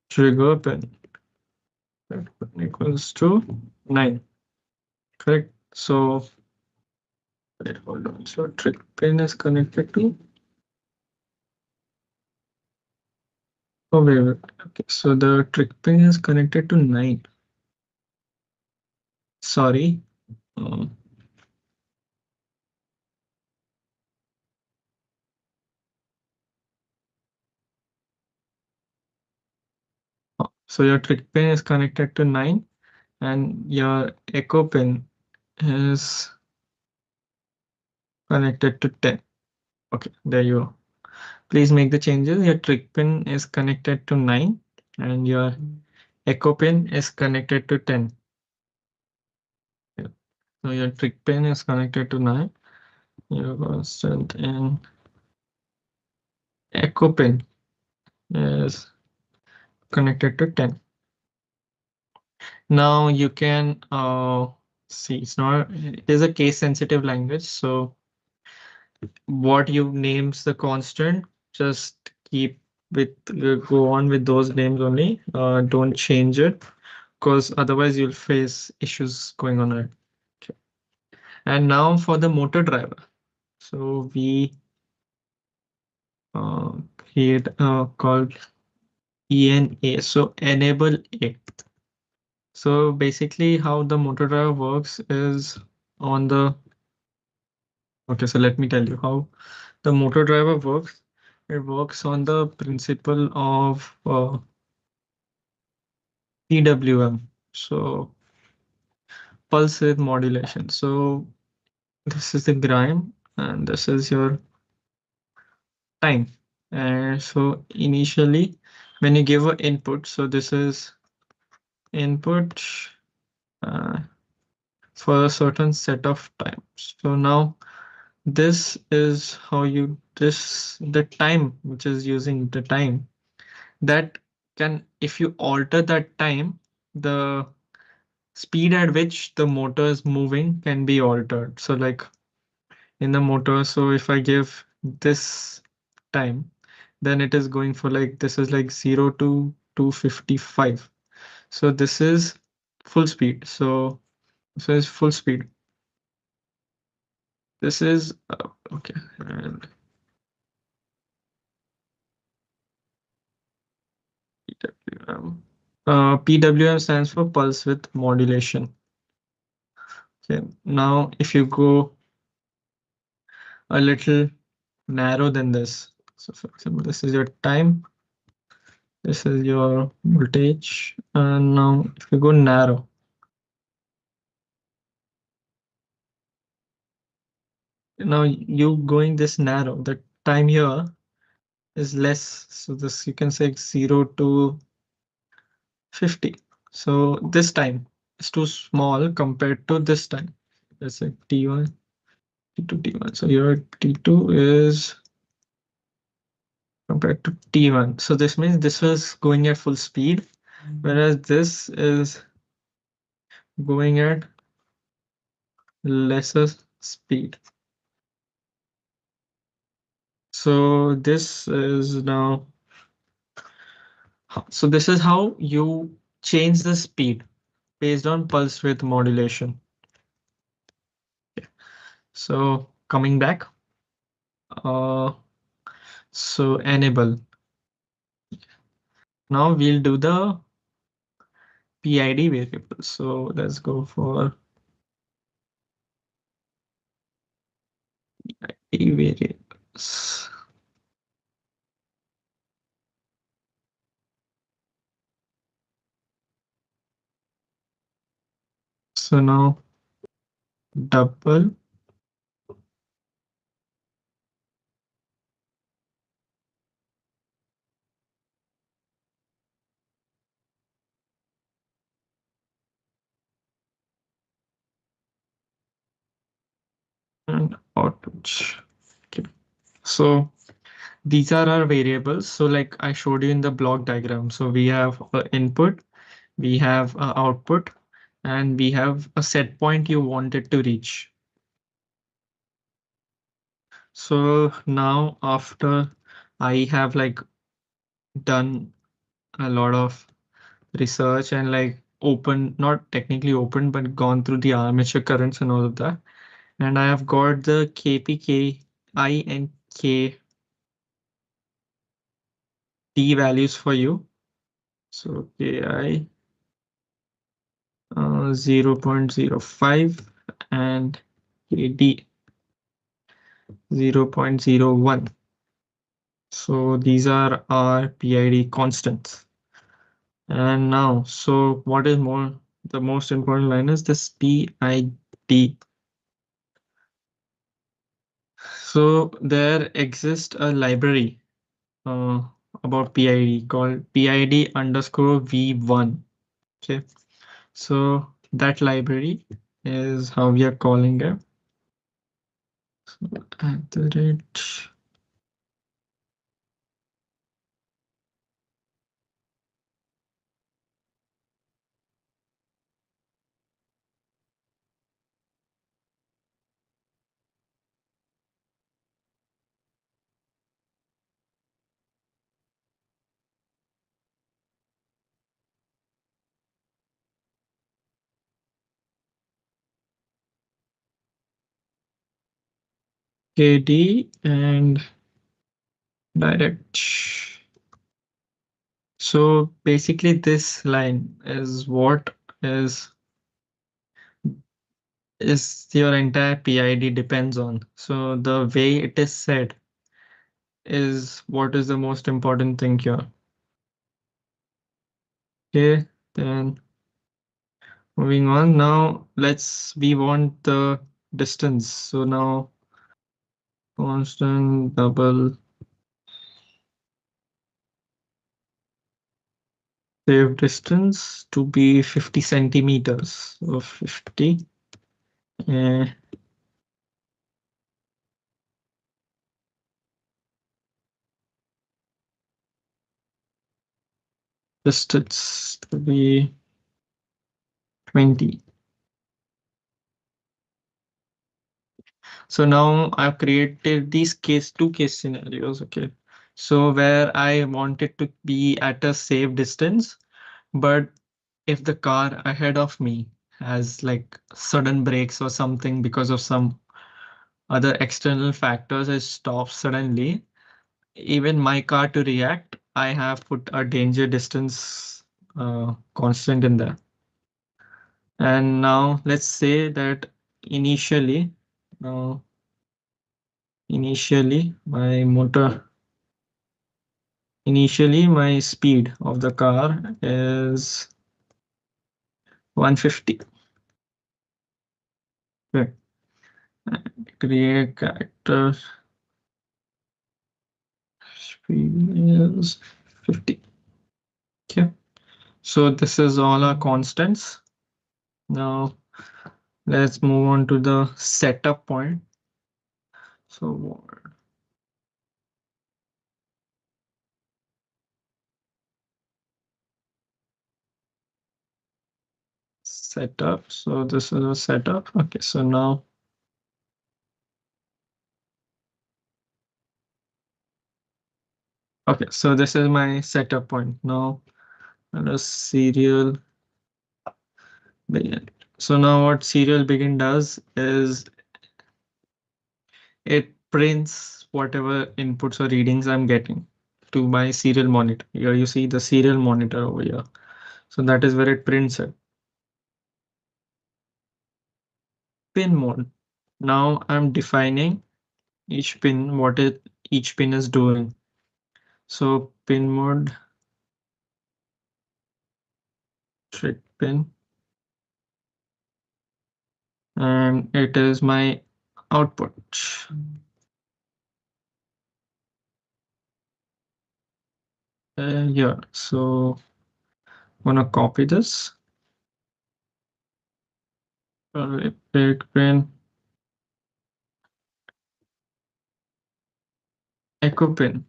Trigger pin equals to 9. Correct. So wait, hold on. So trick pin is connected to. Oh wait. Okay. So the trick pin is connected to 9. Sorry. Um, so your trick pin is connected to 9 and your echo pin is connected to 10. Okay, there you go. Please make the changes. Your trick pin is connected to 9 and your echo pin is connected to 10. Yeah. So your trick pin is connected to 9. Your constant and echo pin is connected to 10. Now you can see it is a case sensitive language. So what you names the constant, just keep with go on with those names only. Don't change it because otherwise you'll face issues going on it. Okay. And now for the motor driver. So we uh, create called ENA. So enable A. So basically how the motor driver works is on the okay, so let me tell you how the motor driver works. It works on the principle of PWM. So pulse width modulation. So this is the grime and this is your time. And so initially when you give an input, so this is input uh, for a certain set of times. So now this is how you this the time which is using the time that can if you alter that time the speed at which the motor is moving can be altered. So like in the motor, so if I give this time, then it is going for like this is like 0 to 255. So this is full speed. So this is full speed. This is okay. And PWM. PWM stands for pulse width modulation. Okay. Now, if you go a little narrow than this, so for example, this is your time, this is your voltage, and now if you go narrow, now you going this narrow, the time here is less. So this you can say 0 to 50. So this time is too small compared to this time. Let's say T1, T2, T1. So your T2 is compared to T1. So this means this was going at full speed, whereas this is going at lesser speed. So this is now, so this is how you change the speed based on pulse width modulation. So coming back, uh, so enable. Now we'll do the PID variables. So let's go for PID variables. So now double and output. Okay. So these are our variables. So like I showed you in the block diagram. So we have input, we have output, and we have a set point you wanted to reach. So now after I have like done a lot of research and like open, not technically open, but gone through the armature currents and all of that. And I have got the KPK, I and KD values for you. So KI 0.05 and KD 0.01. So these are our PID constants. And now, so what is more, the most important line is this PID. So there exists a library uh, about PID called PID underscore V1. Okay, so that library is how we are calling it. So at the rate. KD and direct. So basically this line is what is your entire PID depends on. So the way it is said is what is the most important thing here. Okay, then moving on. Now we want the distance. So now constant double save distance to be 50 centimeters. So 50 uh, distance to be 20. So now I've created these two case scenarios. Okay. So where I want it to be at a safe distance, but if the car ahead of me has like sudden brakes or something because of some other external factors, it stops suddenly, even my car to react, I have put a danger distance constant in there. And now let's say that initially, now initially my motor, initially my speed of the car is 150. Okay. Create character speed is 50. Okay. So this is all our constants. Now let's move on to the setup point. So setup. So this is a setup. Okay. So now, okay. So this is my setup point. Now let us serial begin. So now what serial begin does is it prints whatever inputs or readings I'm getting to my serial monitor. Here you see the serial monitor over here. So that is where it prints it. Pin mode. Now I'm defining each pin, each pin is doing. So pin mode, trick pin, and it is my output. Yeah, so I'm gonna copy this. Repeat pin, echo pin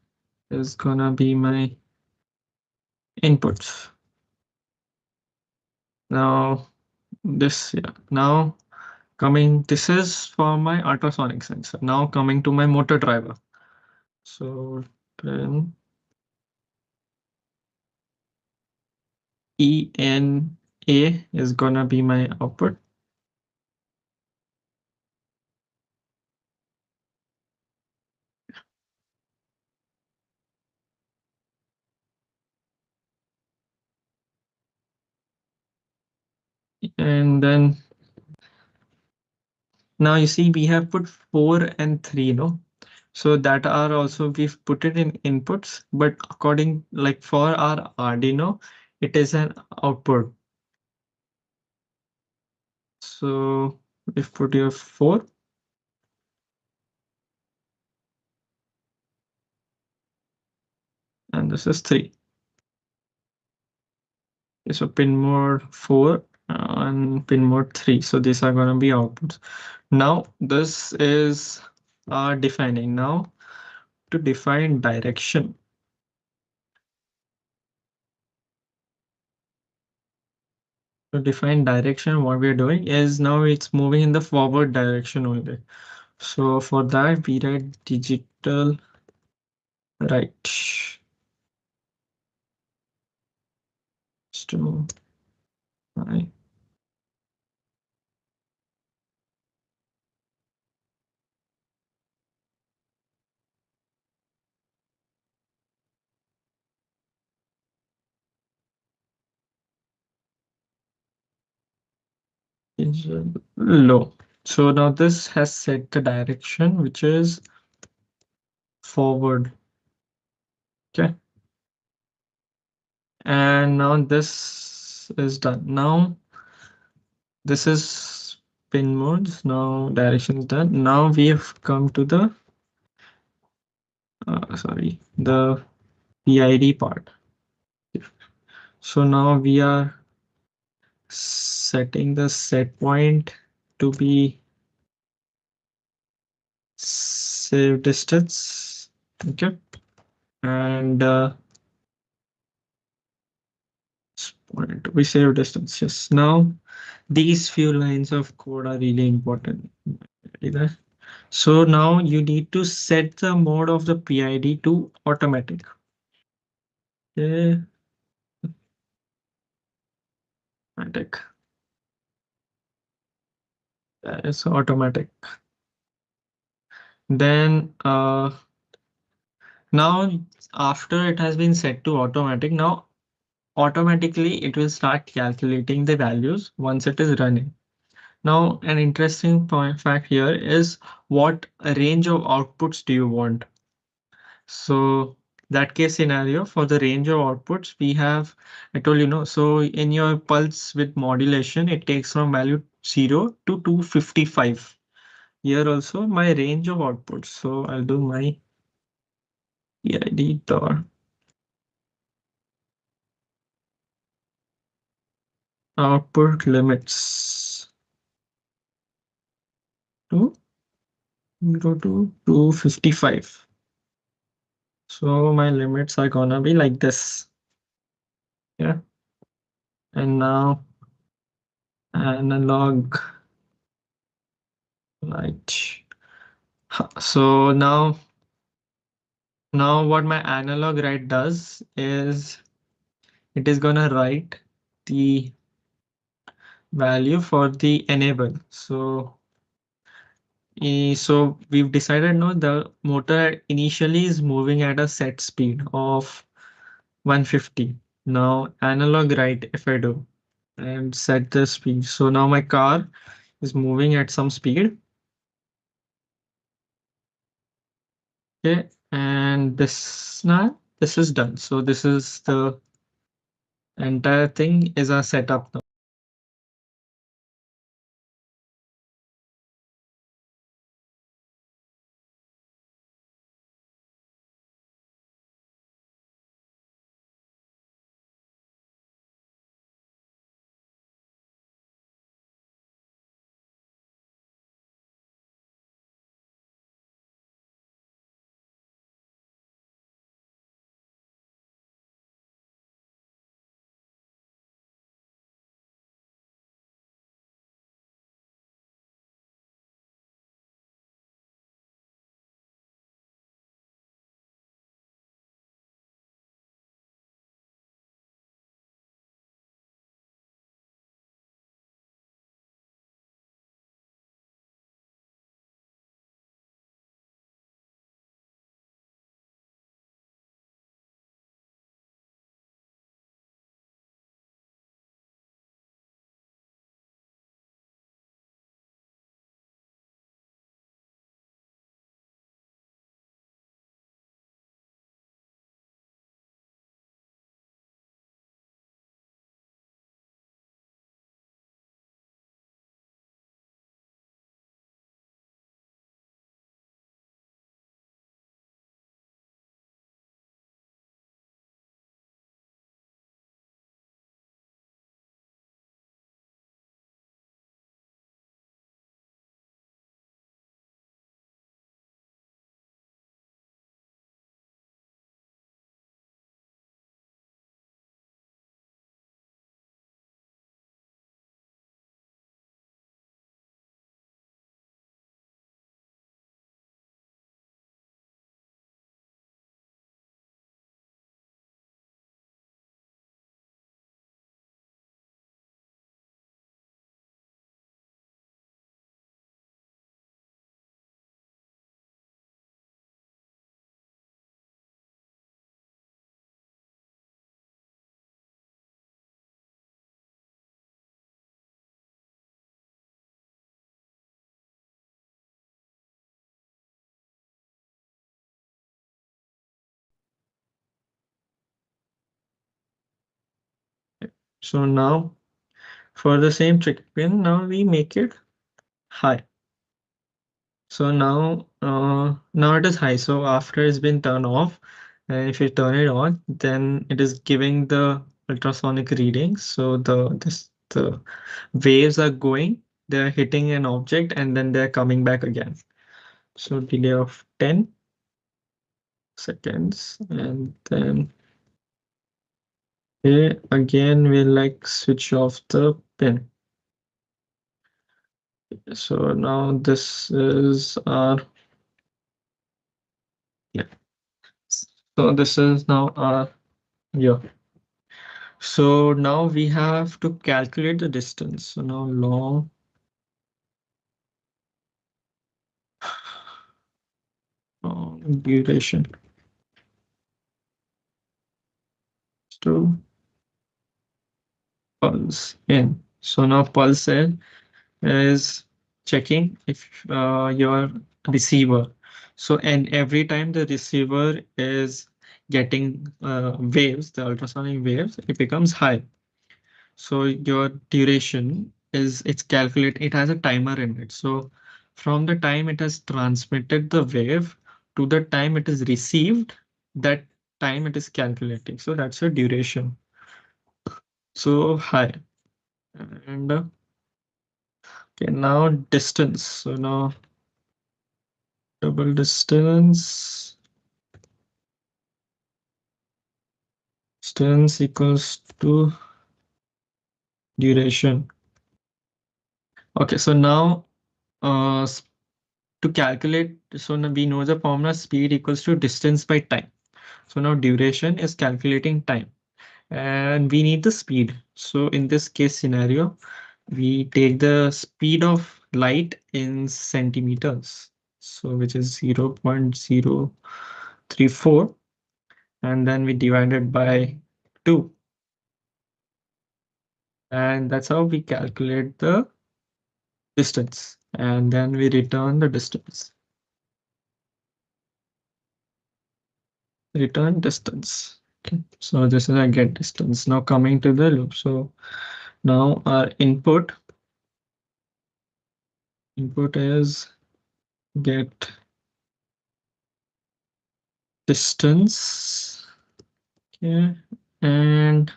is gonna be my inputs. Now this, yeah, now coming, this is for my ultrasonic sensor. Now coming to my motor driver. So pin ENA is gonna be my output. And then now you see we have put 4 and 3, no? So that are also we've put it in inputs, but according like for our Arduino, it is an output. So we've put here 4 and this is 3. Okay, so pin mode 4 and pin mode 3. So these are going to be outputs. Now this is defining. Now to define direction. To define direction, what we're doing is now it's moving in the forward direction only. So for that, we write digital right. So I is low. So now this has set the direction, which is forward. Okay. And now this is done. Now this is pin modes. Now direction is done. Now we have come to the sorry, the PID part. So now we are setting the set point to be save distance. Okay. And point to be save distance. Yes. Now these few lines of code are really important. Either. So now you need to set the mode of the PID to automatic. Okay. Automatic. That is automatic. Then now after it has been set to automatic, now automatically it will start calculating the values once it is running. Now an interesting point fact here is what range of outputs do you want? So that case scenario for the range of outputs we have, I told you know, so in your pulse width modulation, it takes from value 0 to 255. Here also my range of outputs. So I'll do my PID dot output limits to 0 to 255. So my limits are gonna be like this. Yeah. And now analog light. So now what my analog write does is it is gonna write the value for the enable. So we've decided no, the motor initially is moving at a set speed of 150. Now analog write if I do and set the speed. So now my car is moving at some speed. Okay, and this is done. So this is the entire thing is a setup now. So now for the same trick pin, now we make it high. So now it is high. So after it's been turned off, and if you turn it on, then it is giving the ultrasonic readings. So the waves are going, they're hitting an object, and then they're coming back again. So delay of 10 seconds, and then here again we'll like switch off the pin. So now this is our, yeah. So this is now our, yeah. So now we have to calculate the distance. So now long duration to pulse in. So now pulse in is checking if your receiver. So and every time the receiver is getting waves, the ultrasonic waves, it becomes high. So your duration is, it's calculate, it has a timer in it. So from the time it has transmitted the wave to the time it is received, that time it is calculating. So that's your duration. So high. And okay, now distance. So now double distance equals to duration. Okay, so now to calculate, so now we know the formula speed equals to distance by time. So now duration is calculating time and we need the speed. So in this case scenario, we take the speed of light in centimeters. So which is 0.034 and then we divide it by 2. And that's how we calculate the distance. And then we return the distance. Return distance. Okay. So this is a get distance. Now coming to the loop. So now our input is get distance. Okay. And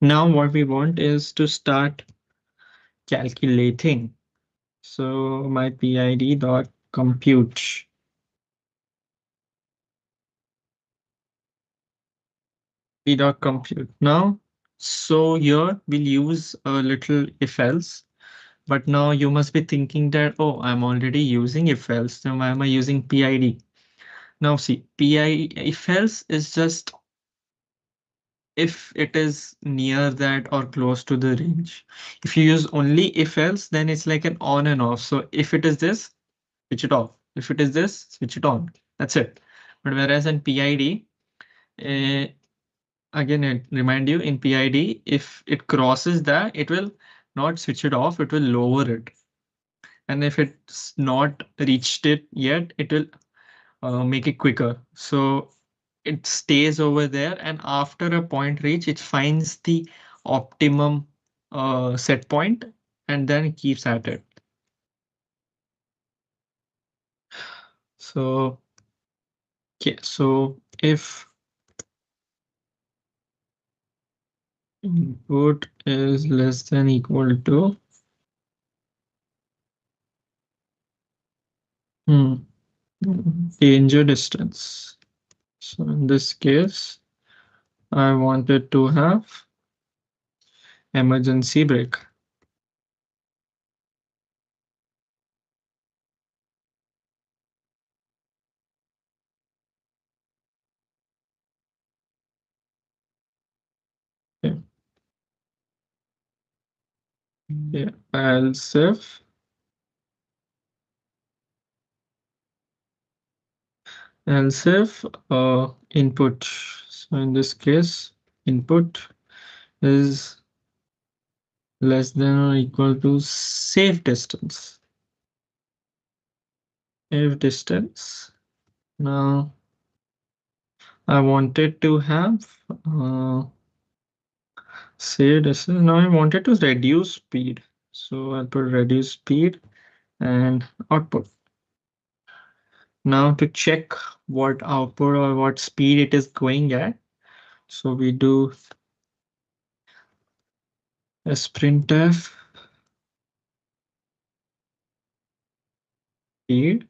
now what we want is to start calculating. So my PID dot compute. P dot compute. Now, so here we'll use a little if else. But now you must be thinking that, oh, I'm already using if else. Then why am I using PID? Now see, if else is just if it is near that or close to the range. If you use only if else, then it's like an on and off. So if it is this, switch it off. If it is this, switch it on. That's it. But whereas in PID, uh, again, it remind you in PID, if it crosses that, it will not switch it off, it will lower it. And if it's not reached it yet, it will make it quicker. So it stays over there and after a point reach, it finds the optimum set point and then it keeps at it. So, okay, so if input is less than equal to danger distance. So in this case, I wanted to have emergency brake. Okay. Yeah, else if input. So in this case, input is less than or equal to safe distance. Safe distance. Now I wanted to have Say this is now I wanted to reduce speed. So I'll put reduce speed and output. Now to check what output or what speed it is going at. So we do a sprintf speed.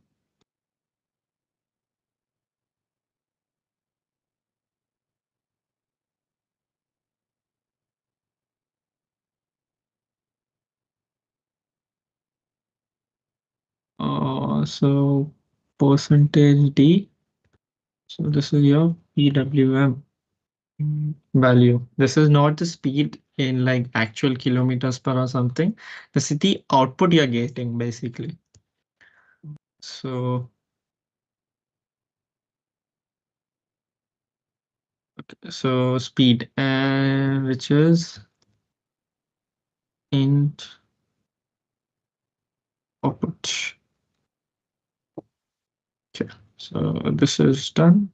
So percentage D. So this is your PWM value. This is not the speed in like actual kilometers per or something. This is the output you're getting basically. So, okay, so speed and which is int output. Okay, so this is done.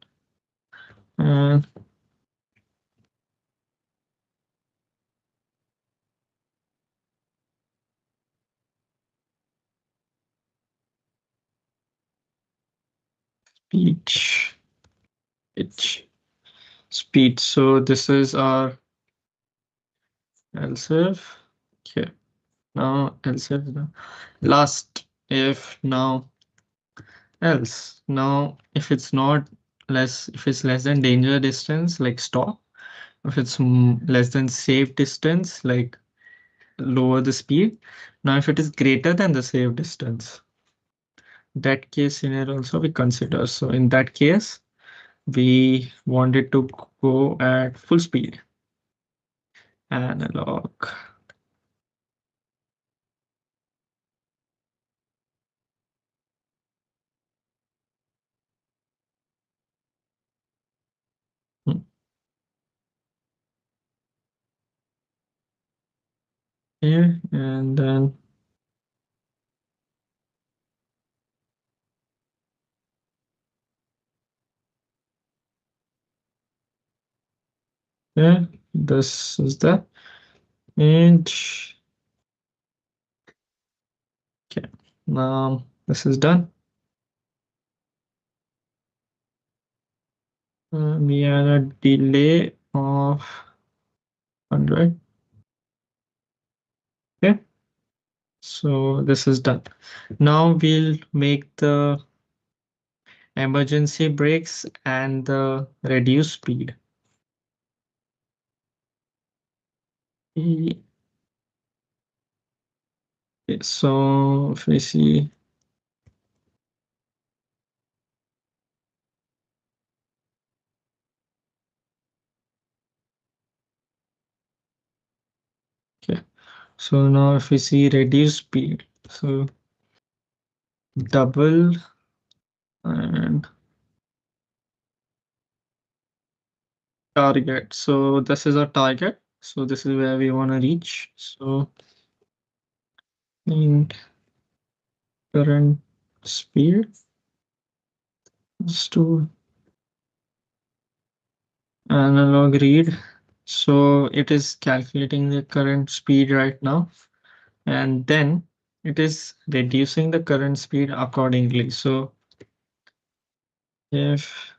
And speech, pitch, speed. So this is our else if. Okay, now else if the last if now else. Now if it's not less, if it's less than danger distance, like stop. If it's less than safe distance, like lower the speed. Now if it is greater than the safe distance, that case scenario also we consider. So in that case, we wanted to go at full speed. Analog. Hmm. Yeah, and then yeah, this is the and okay. Now this is done. We had a delay of 100. Okay, so this is done. Now we'll make the emergency brakes and the reduce speed. So if we see, okay, so now if we see reduce speed, so double and target. So this is a target. So this is where we want to reach. So in current speed is to analog read. So it is calculating the current speed right now, and then it is reducing the current speed accordingly. So if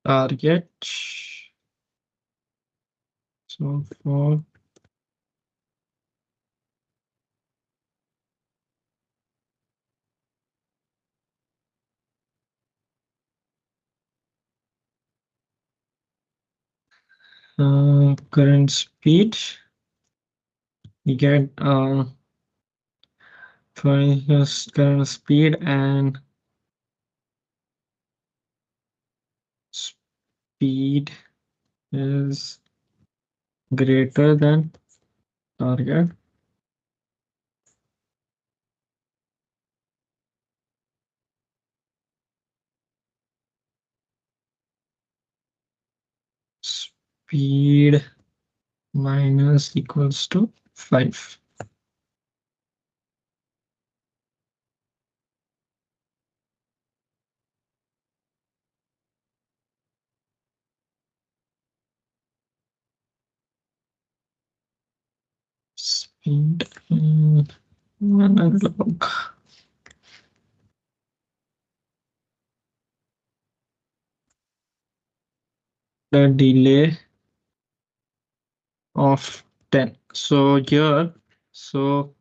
target, so for current speed, we get for this current speed and speed is greater than target. speed minus equals to 5. Speed analog. The delay of 10. So here, so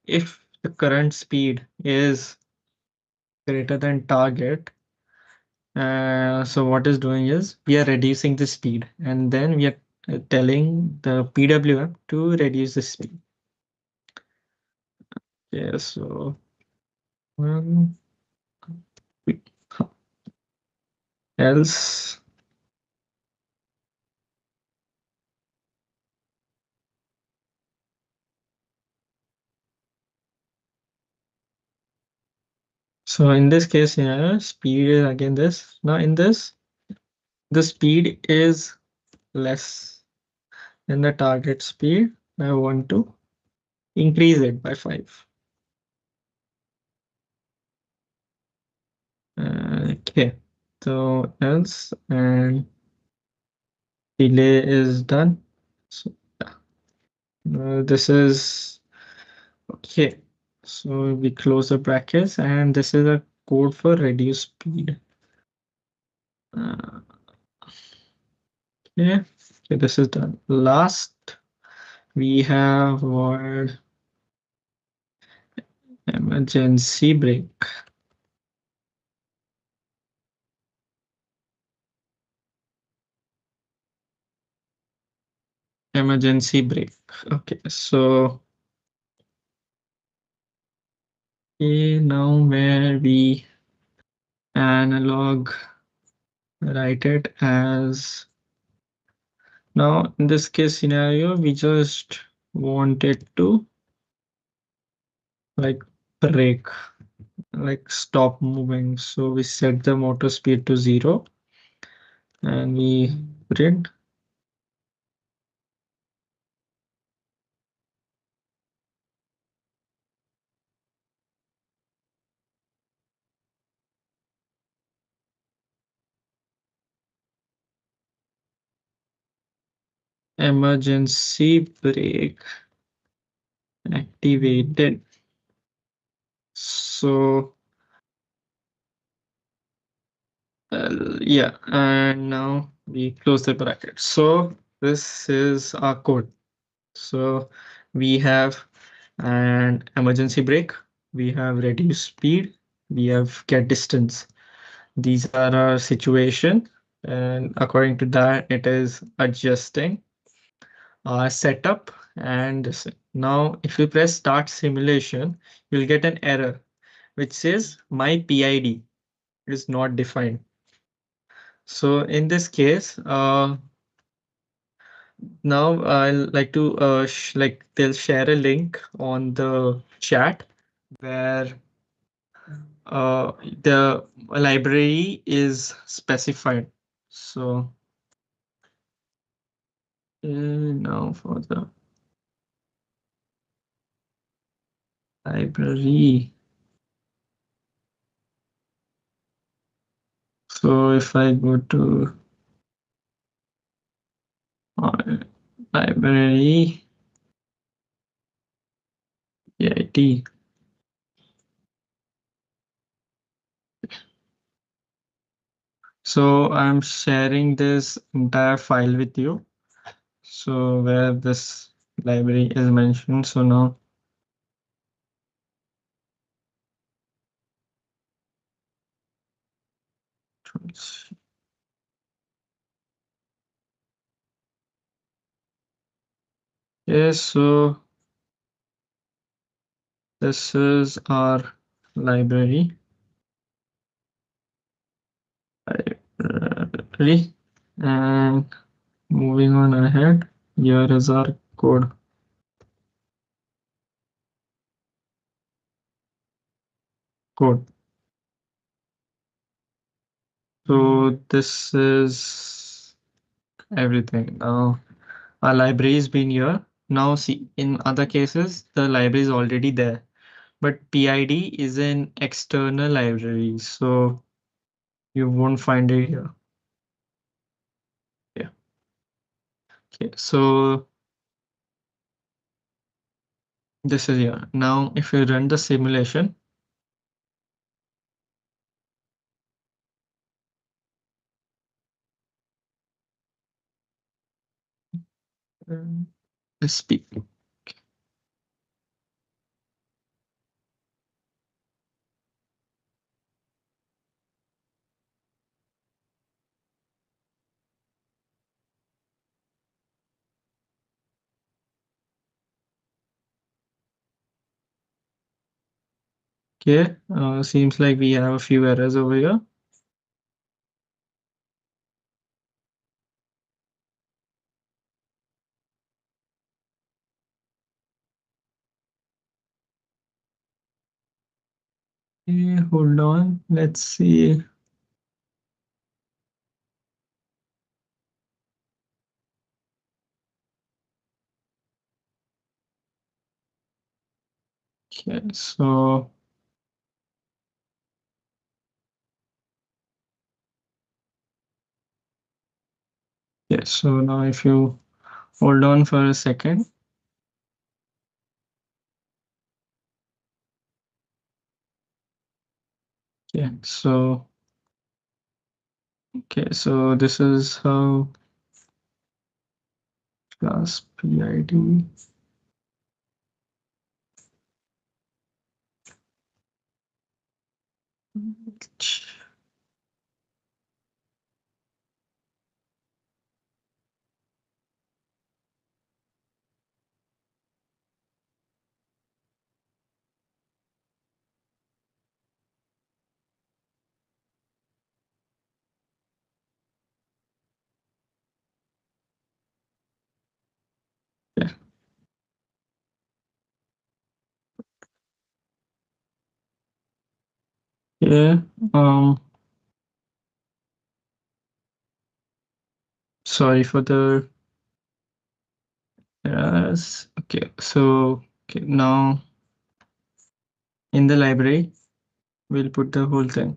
if the current speed is greater than target, so what is doing is we are reducing the speed, and then we are telling the PWM to reduce the speed. Yeah, so um, else so in this case here, speed is again this. Now in this, the speed is less than the target speed. I want to increase it by 5. Okay, so else and delay is done. So this is okay. So we close the brackets, and this is a code for reduce speed. Uh, okay, okay, this is done. Last, we have word emergency brake. Emergency brake. Okay, so okay, now where we analog write it as now in this case scenario, we just want it to like brake, like stop moving. So we set the motor speed to 0 and we print emergency brake activated. So yeah, and now we close the bracket. So this is our code. So we have an emergency brake, we have reduce speed, we have get distance. These are our situation, and according to that, it is adjusting our setup. And now if you press start simulation, you'll get an error which says my PID is not defined. So in this case, now I'll like to like they'll share a link on the chat where the library is specified. So now for the library. So if I go to uh, library PID. So I'm sharing this entire file with you. So where this library is mentioned. So now yes, so this is our library. Library. And moving on ahead, here is our code. Code. So this is everything. Now our library has been here. Now see, in other cases, the library is already there, but PID is an external library, so you won't find it here. Yeah. Okay. So this is here. Now, if you run the simulation, let's speak. Okay. Seems like we have a few errors over here. Okay, hold on. Let's see. Okay, so yeah, so now if you hold on for a second. Yeah, so okay, so this is how class PID. Yeah, yeah. Sorry for the yes. Okay, so okay, now in the library, we'll put the whole thing.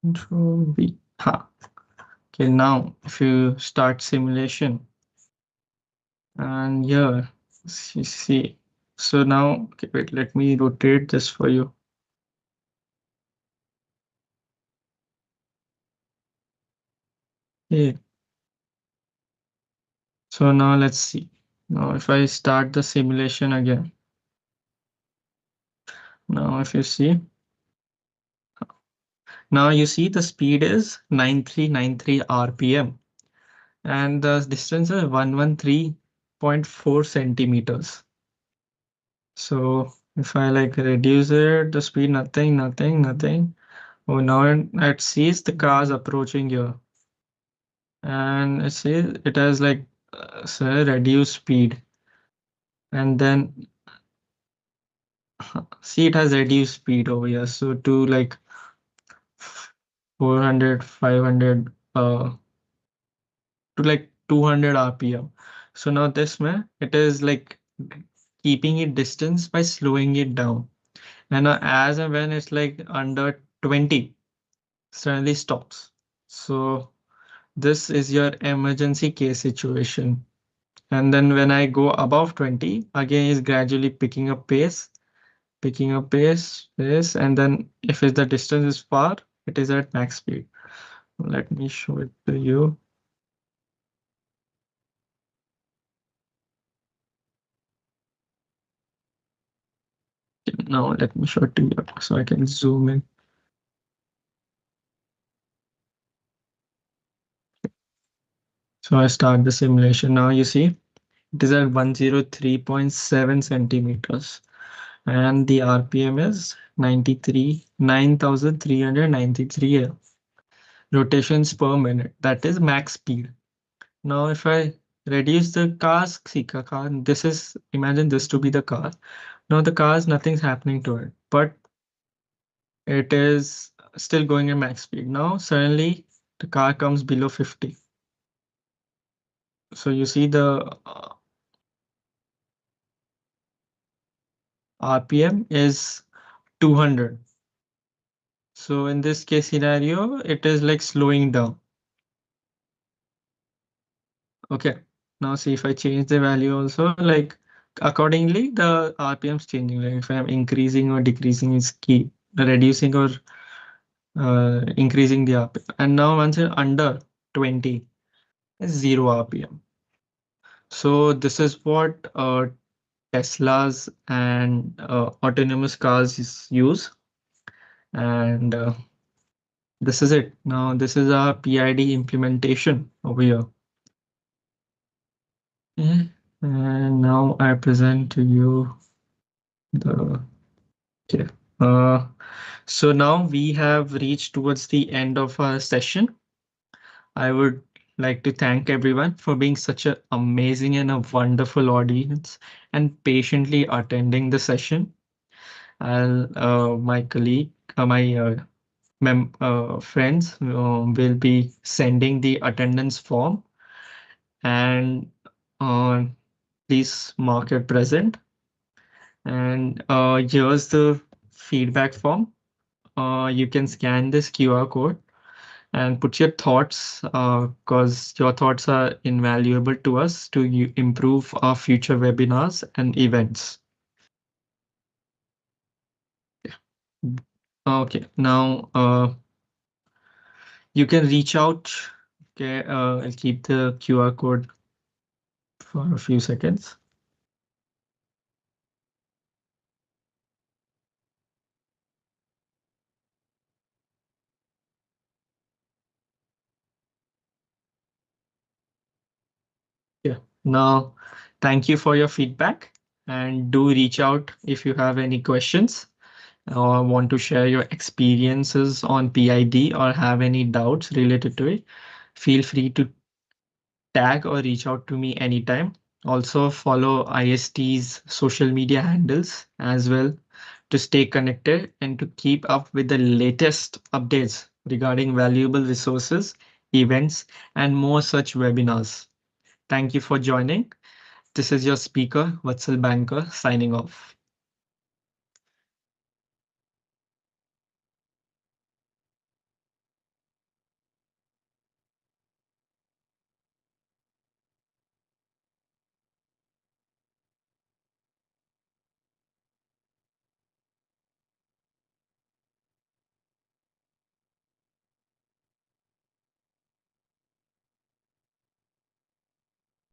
Control V. Ha. Okay, now if you start simulation and here, see. So now, okay, wait, let me rotate this for you. Okay, so now let's see. Now if I start the simulation again, now if you see, now you see the speed is 9393 RPM and the distance is 113.4 centimeters. So if I like reduce it, the speed, nothing. Oh, now it sees the cars approaching here and it says it has like say reduced speed and then see it has reduced speed over here. So to like 400, 500, to like 200 RPM. So now this man, it is like keeping it distance by slowing it down. And as and when it's like under 20, suddenly stops. So this is your emergency case situation. And then when I go above 20, again is gradually picking up pace, and then if the distance is far, it is at max speed. Let me show it to you. Now let me show it to you so I can zoom in. So I start the simulation. Now you see it is at 103.7 centimeters and the RPM is 9,393 rotations per minute. That is max speed. Now if I reduce the car's car, this is, imagine this to be the car. Now the car's nothing's happening to it, but it is still going at max speed. Now suddenly the car comes below 50. So you see the RPM is 200. So in this case scenario, it is like slowing down. Okay. Now see if I change the value also, like accordingly, the RPM is changing. Like if I'm increasing or decreasing is key, reducing or increasing the RPM. And now once it's under 20 is 0 RPM. So this is what Teslas and autonomous cars use. And this is it. Now this is our PID implementation over here. Yeah. And now I present to you the okay. So now we have reached towards the end of our session. I would like to thank everyone for being such an amazing and a wonderful audience and patiently attending the session. I'll my colleague, my friends will be sending the attendance form, and uh, please mark it present. And here's the feedback form. You can scan this QR code and put your thoughts, because your thoughts are invaluable to us to improve our future webinars and events. Okay, now you can reach out. Okay, I'll keep the QR code for a few seconds. Yeah. Now, thank you for your feedback, and do reach out if you have any questions or want to share your experiences on PID or have any doubts related to it. Feel free to tag or reach out to me anytime. Also follow IST's social media handles as well to stay connected and to keep up with the latest updates regarding valuable resources, events, and more such webinars. Thank you for joining. This is your speaker, Vatsal Banker, signing off.